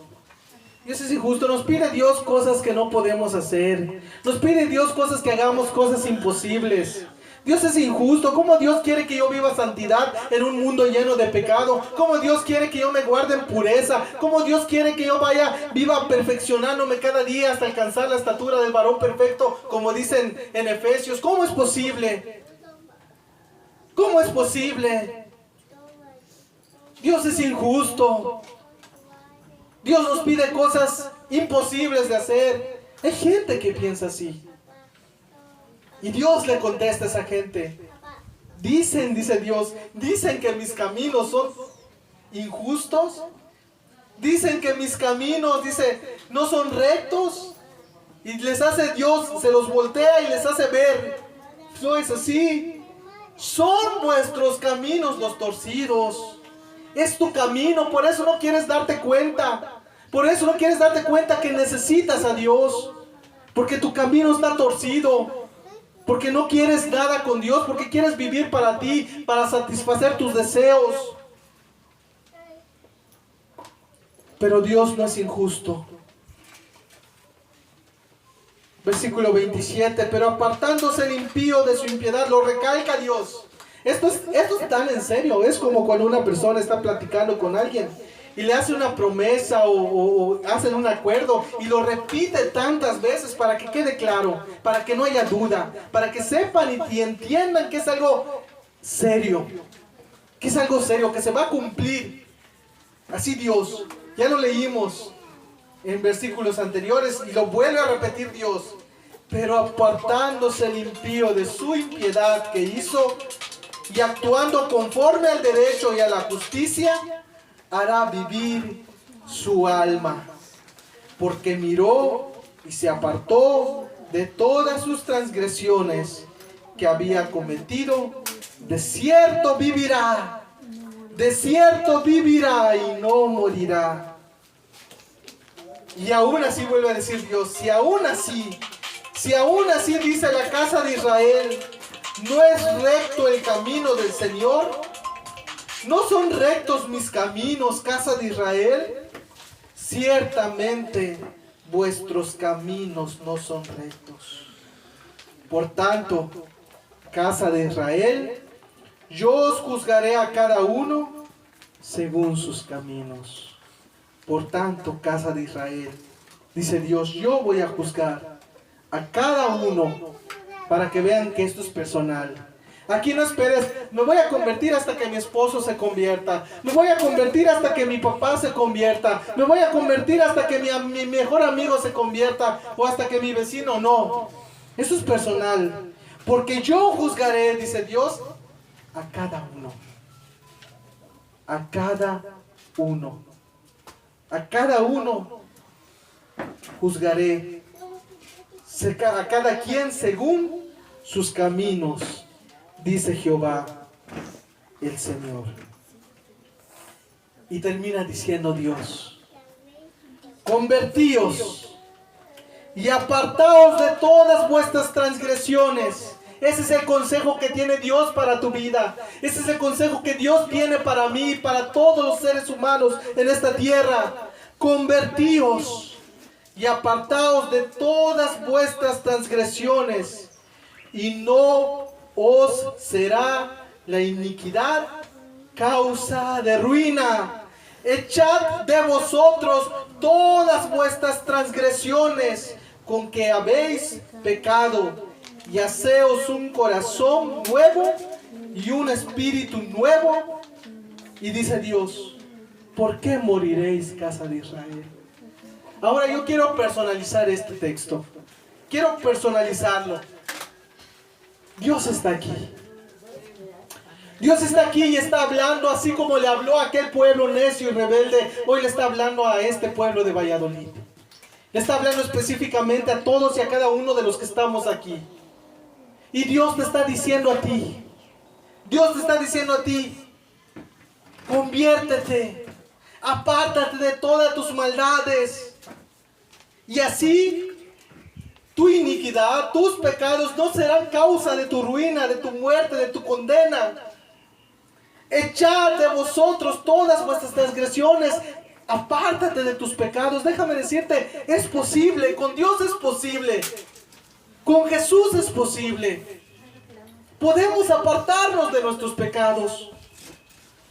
Dios es injusto, nos pide Dios cosas que no podemos hacer. Nos pide Dios cosas que hagamos, cosas imposibles. Dios es injusto. ¿Cómo Dios quiere que yo viva santidad en un mundo lleno de pecado? ¿Cómo Dios quiere que yo me guarde en pureza? ¿Cómo Dios quiere que yo viva perfeccionándome cada día hasta alcanzar la estatura del varón perfecto, como dicen en Efesios? ¿Cómo es posible? ¿Cómo es posible? Dios es injusto. Dios nos pide cosas imposibles de hacer. Hay gente que piensa así. Y Dios le contesta a esa gente. Dice Dios, dicen que mis caminos son injustos. Dicen que mis caminos, no son rectos. Y les hace Dios, se los voltea y les hace ver. No es así. Son vuestros caminos los torcidos. Es tu camino, por eso no quieres darte cuenta. Por eso no quieres darte cuenta que necesitas a Dios. Porque tu camino está torcido. Porque no quieres nada con Dios. Porque quieres vivir para ti, para satisfacer tus deseos. Pero Dios no es injusto. Versículo 27. Pero apartándose el impío de su impiedad, lo recalca Dios. Esto es tan en serio. Es como cuando una persona está platicando con alguien y le hace una promesa o hacen un acuerdo y lo repite tantas veces para que quede claro, para que no haya duda, para que sepan y entiendan que es algo serio, que es algo serio, que se va a cumplir. Así Dios, ya lo leímos en versículos anteriores y lo vuelve a repetir Dios. Pero apartándose el impío de su impiedad que hizo y actuando conforme al derecho y a la justicia, hará vivir su alma, porque miró y se apartó de todas sus transgresiones que había cometido. De cierto vivirá y no morirá. Y aún así vuelve a decir Dios, si aún así dice la casa de Israel, no es recto el camino del Señor, ¿no son rectos mis caminos, casa de Israel? Ciertamente vuestros caminos no son rectos. Por tanto, casa de Israel, yo os juzgaré a cada uno según sus caminos. Por tanto, casa de Israel, dice Dios, yo voy a juzgar a cada uno para que vean que esto es personal. Aquí no esperes, me voy a convertir hasta que mi esposo se convierta, me voy a convertir hasta que mi papá se convierta, me voy a convertir hasta que mi mejor amigo se convierta o hasta que mi vecino. No, eso es personal, porque yo juzgaré, dice Dios, a cada uno. A cada uno. A cada uno juzgaré, a cada quien según sus caminos, dice Jehová el Señor. Y termina diciendo Dios, convertíos y apartaos de todas vuestras transgresiones. Ese es el consejo que tiene Dios para tu vida. Ese es el consejo que Dios tiene para mí y para todos los seres humanos en esta tierra. Convertíos y apartaos de todas vuestras transgresiones, y no os será la iniquidad causa de ruina. Echad de vosotros todas vuestras transgresiones con que habéis pecado, y haceos un corazón nuevo y un espíritu nuevo. Y dice Dios, ¿por qué moriréis, casa de Israel? Ahora yo quiero personalizar este texto. Quiero personalizarlo. Dios está aquí. Dios está aquí y está hablando así como le habló a aquel pueblo necio y rebelde. Hoy le está hablando a este pueblo de Valladolid. Le está hablando específicamente a todos y a cada uno de los que estamos aquí. Y Dios te está diciendo a ti. Dios te está diciendo a ti. Conviértete. Apártate de todas tus maldades. Y así Tu iniquidad, tus pecados no serán causa de tu ruina, de tu muerte, de tu condena. Echad de vosotros todas vuestras transgresiones. Apártate de tus pecados. Déjame decirte, es posible. Con Dios es posible. Con Jesús es posible. Podemos apartarnos de nuestros pecados.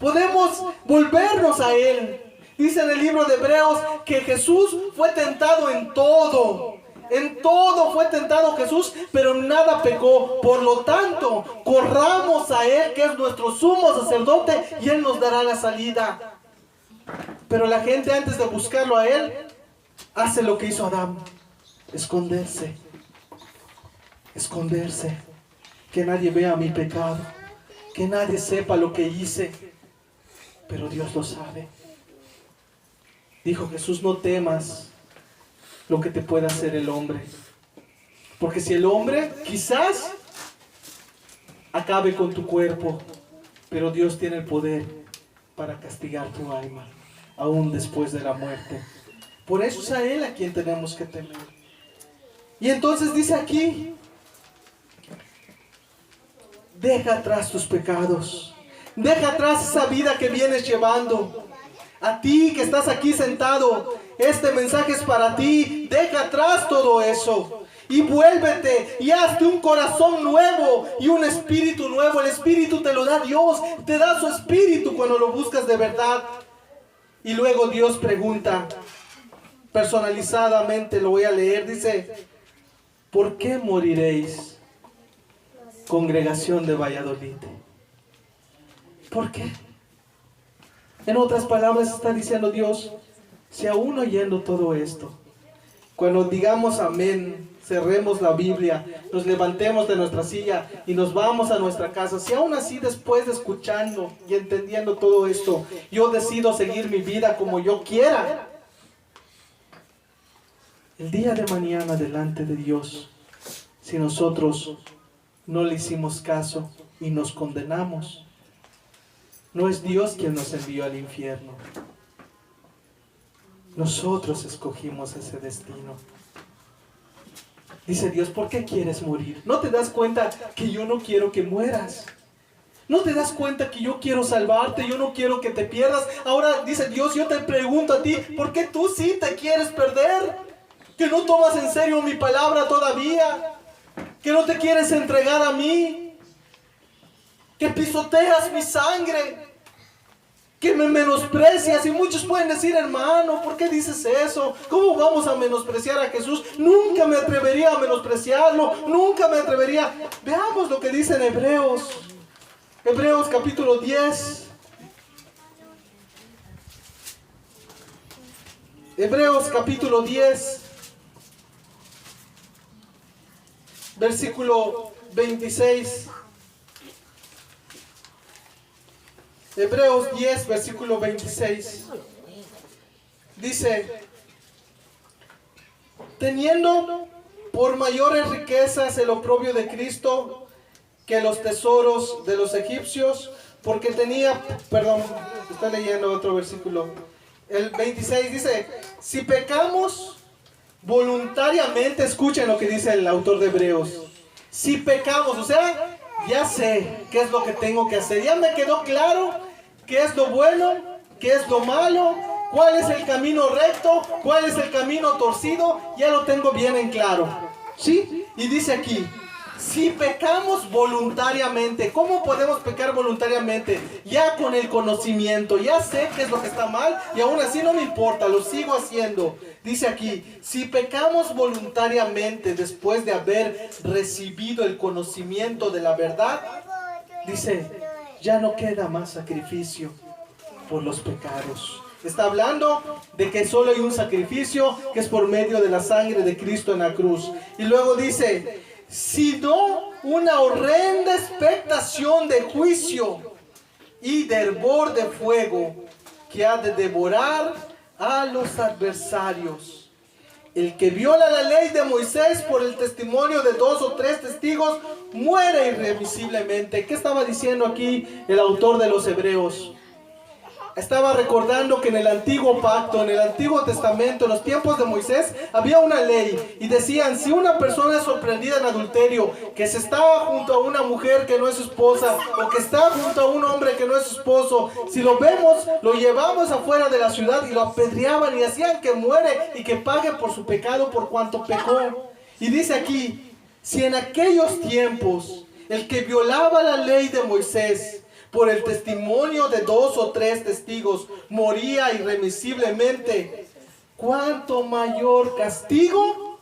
Podemos volvernos a Él. Dice en el libro de Hebreos que Jesús fue tentado en todo. En todo fue tentado Jesús, pero nada pecó. Por lo tanto, corramos a Él, que es nuestro sumo sacerdote, y Él nos dará la salida. Pero la gente, antes de buscarlo a Él, hace lo que hizo Adán: esconderse. Esconderse. Que nadie vea mi pecado, que nadie sepa lo que hice. Pero Dios lo sabe. Dijo Jesús: no temas lo que te pueda hacer el hombre. Porque si el hombre quizás acabe con tu cuerpo, pero Dios tiene el poder para castigar tu alma, aún después de la muerte. Por eso es a Él a quien tenemos que temer. Y entonces dice aquí: deja atrás tus pecados. Deja atrás esa vida que vienes llevando. A ti que estás aquí sentado, este mensaje es para ti. Deja atrás todo eso y vuélvete y hazte un corazón nuevo y un espíritu nuevo. El espíritu te lo da Dios, te da su espíritu cuando lo buscas de verdad. Y luego Dios pregunta, personalizadamente lo voy a leer, dice: ¿por qué moriréis, congregación de Valladolid? ¿Por qué? En otras palabras está diciendo Dios: si aún oyendo todo esto, cuando digamos amén, cerremos la Biblia, nos levantemos de nuestra silla y nos vamos a nuestra casa, si aún así después de escuchando y entendiendo todo esto, yo decido seguir mi vida como yo quiera, el día de mañana delante de Dios, si nosotros no le hicimos caso y nos condenamos, no es Dios quien nos envió al infierno. Nosotros escogimos ese destino. Dice Dios: ¿por qué quieres morir? ¿No te das cuenta que yo no quiero que mueras? ¿No te das cuenta que yo quiero salvarte? Yo no quiero que te pierdas. Ahora dice Dios: yo te pregunto a ti, ¿por qué tú sí te quieres perder? ¿Que no tomas en serio mi palabra todavía? ¿Que no te quieres entregar a mí? ¿Que pisoteas mi sangre? ¿Que me menosprecias? Y muchos pueden decir: hermano, ¿por qué dices eso? ¿Cómo vamos a menospreciar a Jesús? Nunca me atrevería a menospreciarlo, nunca me atrevería. Veamos lo que dice en Hebreos. Hebreos capítulo 10. Hebreos capítulo 10, versículo 26. Hebreos 10, versículo 26. Dice: teniendo por mayores riquezas el oprobio de Cristo que los tesoros de los egipcios, porque tenía, estoy leyendo otro versículo. El 26 dice: si pecamos voluntariamente, escuchen lo que dice el autor de Hebreos. Si pecamos, o sea, ya sé qué es lo que tengo que hacer. Ya me quedó claro qué es lo bueno, qué es lo malo, cuál es el camino recto, cuál es el camino torcido. Ya lo tengo bien en claro. ¿Sí? Y dice aquí: si pecamos voluntariamente. ¿Cómo podemos pecar voluntariamente? Ya con el conocimiento. Ya sé qué es lo que está mal y aún así no me importa, lo sigo haciendo. Dice aquí: si pecamos voluntariamente después de haber recibido el conocimiento de la verdad, dice, ya no queda más sacrificio por los pecados. Está hablando de que solo hay un sacrificio, que es por medio de la sangre de Cristo en la cruz. Y luego dice: sino una horrenda expectación de juicio y de hervor de fuego que ha de devorar a los adversarios. El que viola la ley de Moisés por el testimonio de 2 o 3 testigos muere irremisiblemente. ¿Qué estaba diciendo aquí el autor de los Hebreos? estaba recordando que en el antiguo pacto, en el antiguo testamento, en los tiempos de Moisés, había una ley y decían, si una persona es sorprendida en adulterio, que se está junto a una mujer que no es su esposa, o que está junto a un hombre que no es su esposo, si lo vemos, lo llevamos afuera de la ciudad y lo apedreaban y hacían que muere y que pague por su pecado por cuanto pecó. Y dice aquí, si en aquellos tiempos el que violaba la ley de Moisés por el testimonio de 2 o 3 testigos moría irremisiblemente, ¿cuánto mayor castigo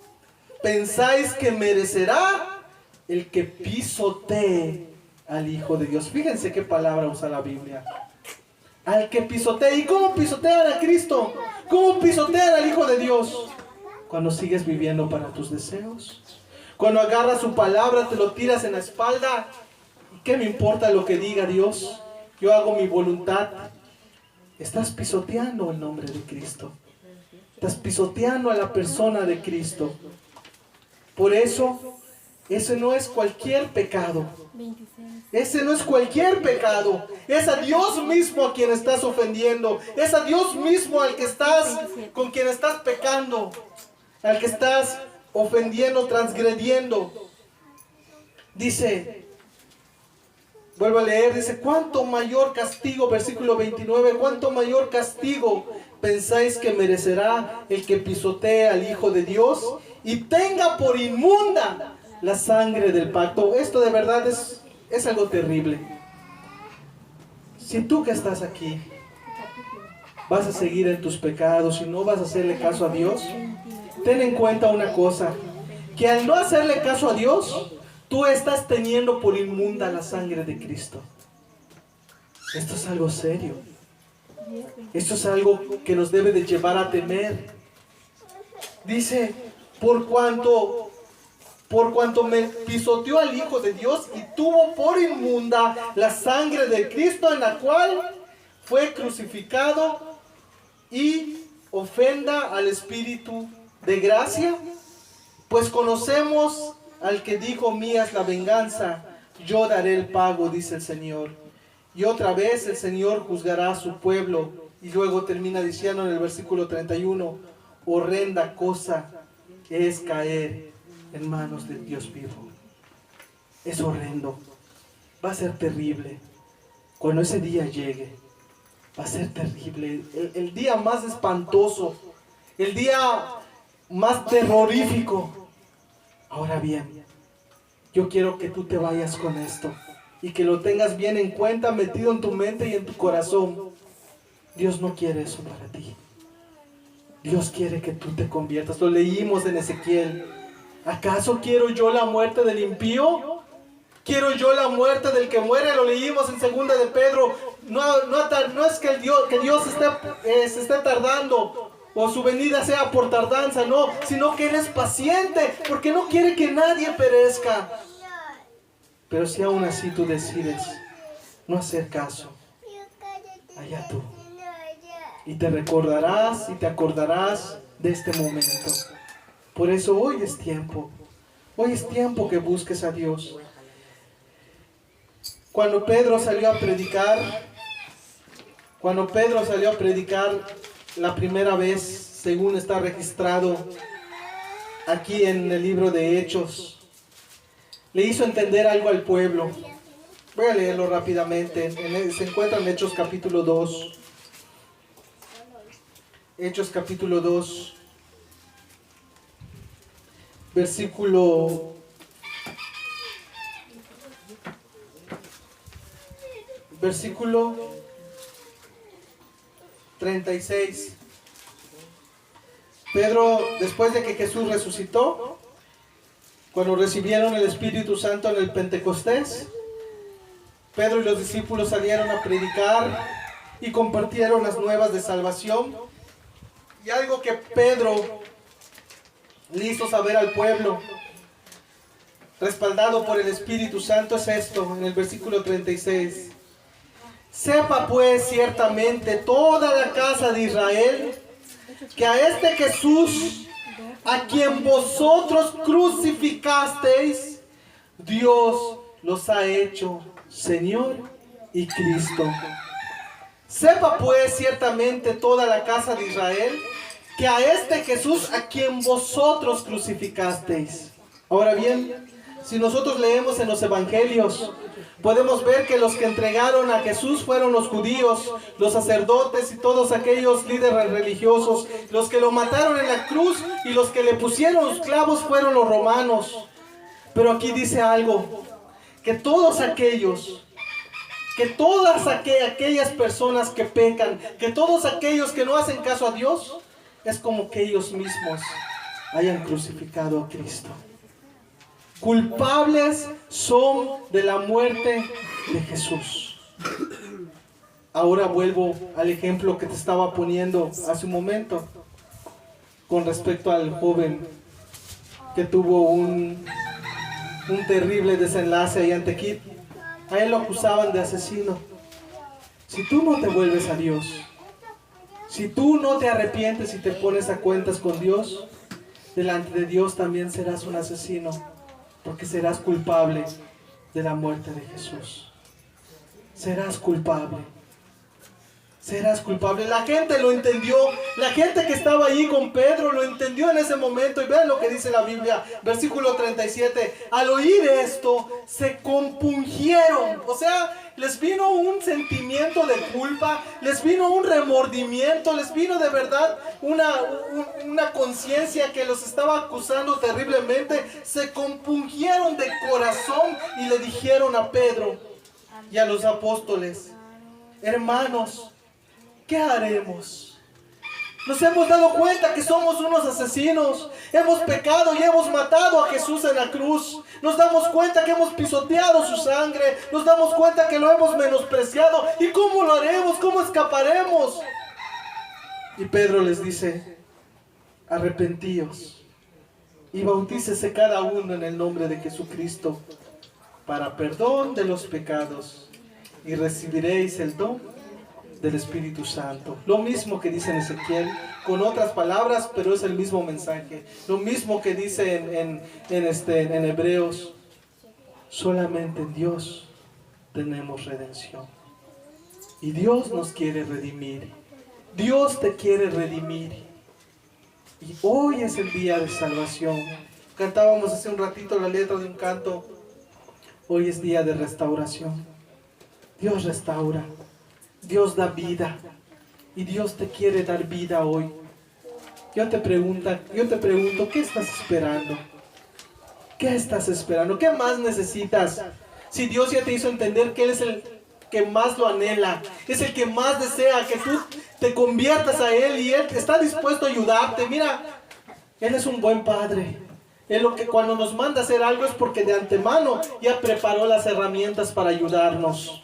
pensáis que merecerá el que pisotee al Hijo de Dios? Fíjense qué palabra usa la Biblia. Al que pisotee. ¿Y cómo pisotean a Cristo? ¿Cómo pisotean al Hijo de Dios? Cuando sigues viviendo para tus deseos. Cuando agarras su palabra, te lo tiras en la espalda. ¿Qué me importa lo que diga Dios? Yo hago mi voluntad. Estás pisoteando el nombre de Cristo. Estás pisoteando a la persona de Cristo. Por eso, ese no es cualquier pecado. Ese no es cualquier pecado. Es a Dios mismo a quien estás ofendiendo. Es a Dios mismo al que estás, con quien estás pecando. Al que estás ofendiendo, transgrediendo. Dice... Vuelvo a leer, dice, ¿cuánto mayor castigo, versículo 29, cuánto mayor castigo pensáis que merecerá el que pisotee al Hijo de Dios y tenga por inmunda la sangre del pacto? Esto de verdad es algo terrible. Si tú que estás aquí vas a seguir en tus pecados y no vas a hacerle caso a Dios, ten en cuenta una cosa, que al no hacerle caso a Dios, tú estás teniendo por inmunda la sangre de Cristo. Esto es algo serio. Esto es algo que nos debe de llevar a temer. Dice, por cuanto me pisoteó al Hijo de Dios y tuvo por inmunda la sangre de Cristo, en la cual fue crucificado, y ofenda al Espíritu de gracia, pues conocemos al que dijo, mía es la venganza, yo daré el pago, dice el Señor. Y otra vez el Señor juzgará a su pueblo. Y luego termina diciendo en el versículo 31, horrenda cosa es caer en manos del Dios vivo. Es horrendo. Va a ser terrible. Cuando ese día llegue, va a ser terrible. El día más espantoso. El día más terrorífico. Ahora bien, yo quiero que tú te vayas con esto y que lo tengas bien en cuenta, metido en tu mente y en tu corazón. Dios no quiere eso para ti. Dios quiere que tú te conviertas. Lo leímos en Ezequiel. ¿Acaso quiero yo la muerte del impío? ¿Quiero yo la muerte del que muere? Lo leímos en 2 de Pedro. No es que Dios se esté tardando, o su venida sea por tardanza, no, sino que Él es paciente, porque no quiere que nadie perezca. Pero si aún así tú decides no hacer caso, allá tú. Y te recordarás y te acordarás de este momento. Por eso hoy es tiempo que busques a Dios. Cuando Pedro salió a predicar la primera vez, según está registrado aquí en el libro de Hechos, le hizo entender algo al pueblo. Voy a leerlo rápidamente. Se encuentra en Hechos capítulo 2. Hechos capítulo 2, versículo 36. Pedro, después de que Jesús resucitó, cuando recibieron el Espíritu Santo en el Pentecostés, Pedro y los discípulos salieron a predicar y compartieron las nuevas de salvación. Y algo que Pedro le hizo saber al pueblo, respaldado por el Espíritu Santo, es esto, en el versículo 36. Sepa pues ciertamente toda la casa de Israel que a este Jesús, a quien vosotros crucificasteis, Dios los ha hecho Señor y Cristo. Sepa pues ciertamente toda la casa de Israel que a este Jesús a quien vosotros crucificasteis. Ahora bien, si nosotros leemos en los evangelios, podemos ver que los que entregaron a Jesús fueron los judíos, los sacerdotes y todos aquellos líderes religiosos. Los que lo mataron en la cruz y los que le pusieron los clavos fueron los romanos. Pero aquí dice algo, que todos aquellos, que todas aquellas personas que pecan, que todos aquellos que no hacen caso a Dios, es como que ellos mismos hayan crucificado a Cristo. Culpables son de la muerte de Jesús. Ahora vuelvo al ejemplo que te estaba poniendo hace un momento, con respecto al joven que tuvo un terrible desenlace ahí en Tequit. A él lo acusaban de asesino. Si tú no te vuelves a Dios, si tú no te arrepientes y te pones a cuentas con Dios, delante de Dios también serás un asesino, porque serás culpable de la muerte de Jesús. Serás culpable. Serás culpable. La gente lo entendió. La gente que estaba allí con Pedro lo entendió en ese momento. Y vean lo que dice la Biblia, versículo 37. Al oír esto, se compungieron. O sea, les vino un sentimiento de culpa, les vino un remordimiento, les vino de verdad una conciencia que los estaba acusando terriblemente. Se compungieron de corazón y le dijeron a Pedro y a los apóstoles: hermanos, ¿qué haremos? Nos hemos dado cuenta que somos unos asesinos. Hemos pecado y hemos matado a Jesús en la cruz. Nos damos cuenta que hemos pisoteado su sangre. Nos damos cuenta que lo hemos menospreciado. ¿Y cómo lo haremos? ¿Cómo escaparemos? Y Pedro les dice: arrepentíos y bautícese cada uno en el nombre de Jesucristo para perdón de los pecados, y recibiréis el don del Espíritu Santo. Lo mismo que dice en Ezequiel, con otras palabras, pero es el mismo mensaje. Lo mismo que dice en Hebreos. Solamente en Dios tenemos redención. Y Dios nos quiere redimir. Dios te quiere redimir. Y hoy es el día de salvación. Cantábamos hace un ratito la letra de un canto. Hoy es día de restauración. Dios restaura. Dios da vida. Y Dios te quiere dar vida hoy. Yo te pregunto, ¿qué estás esperando? ¿Qué estás esperando? ¿Qué más necesitas? Si Dios ya te hizo entender que Él es el que más lo anhela, es el que más desea que tú te conviertas a Él, y Él está dispuesto a ayudarte. Mira, Él es un buen Padre. Él lo que cuando nos manda a hacer algo es porque de antemano ya preparó las herramientas para ayudarnos.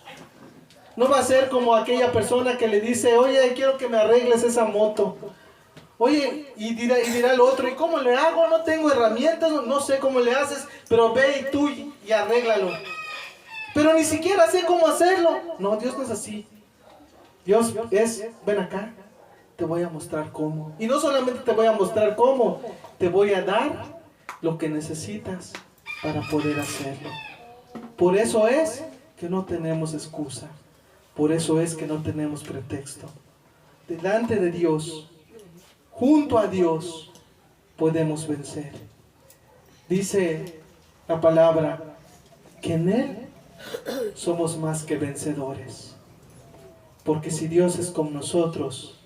No va a ser como aquella persona que le dice: oye, quiero que me arregles esa moto. Oye, y dirá el otro: ¿y cómo le hago? No tengo herramientas, no sé cómo le haces, pero ve y tú y arréglalo. Pero ni siquiera sé cómo hacerlo. No, Dios no es así. Dios es: ven acá, te voy a mostrar cómo. Y no solamente te voy a mostrar cómo, te voy a dar lo que necesitas para poder hacerlo. Por eso es que no tenemos excusa. Por eso es que no tenemos pretexto. Delante de Dios, junto a Dios, podemos vencer. Dice la palabra que en Él somos más que vencedores. Porque si Dios es con nosotros,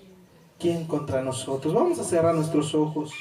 ¿quién contra nosotros? Vamos a cerrar nuestros ojos.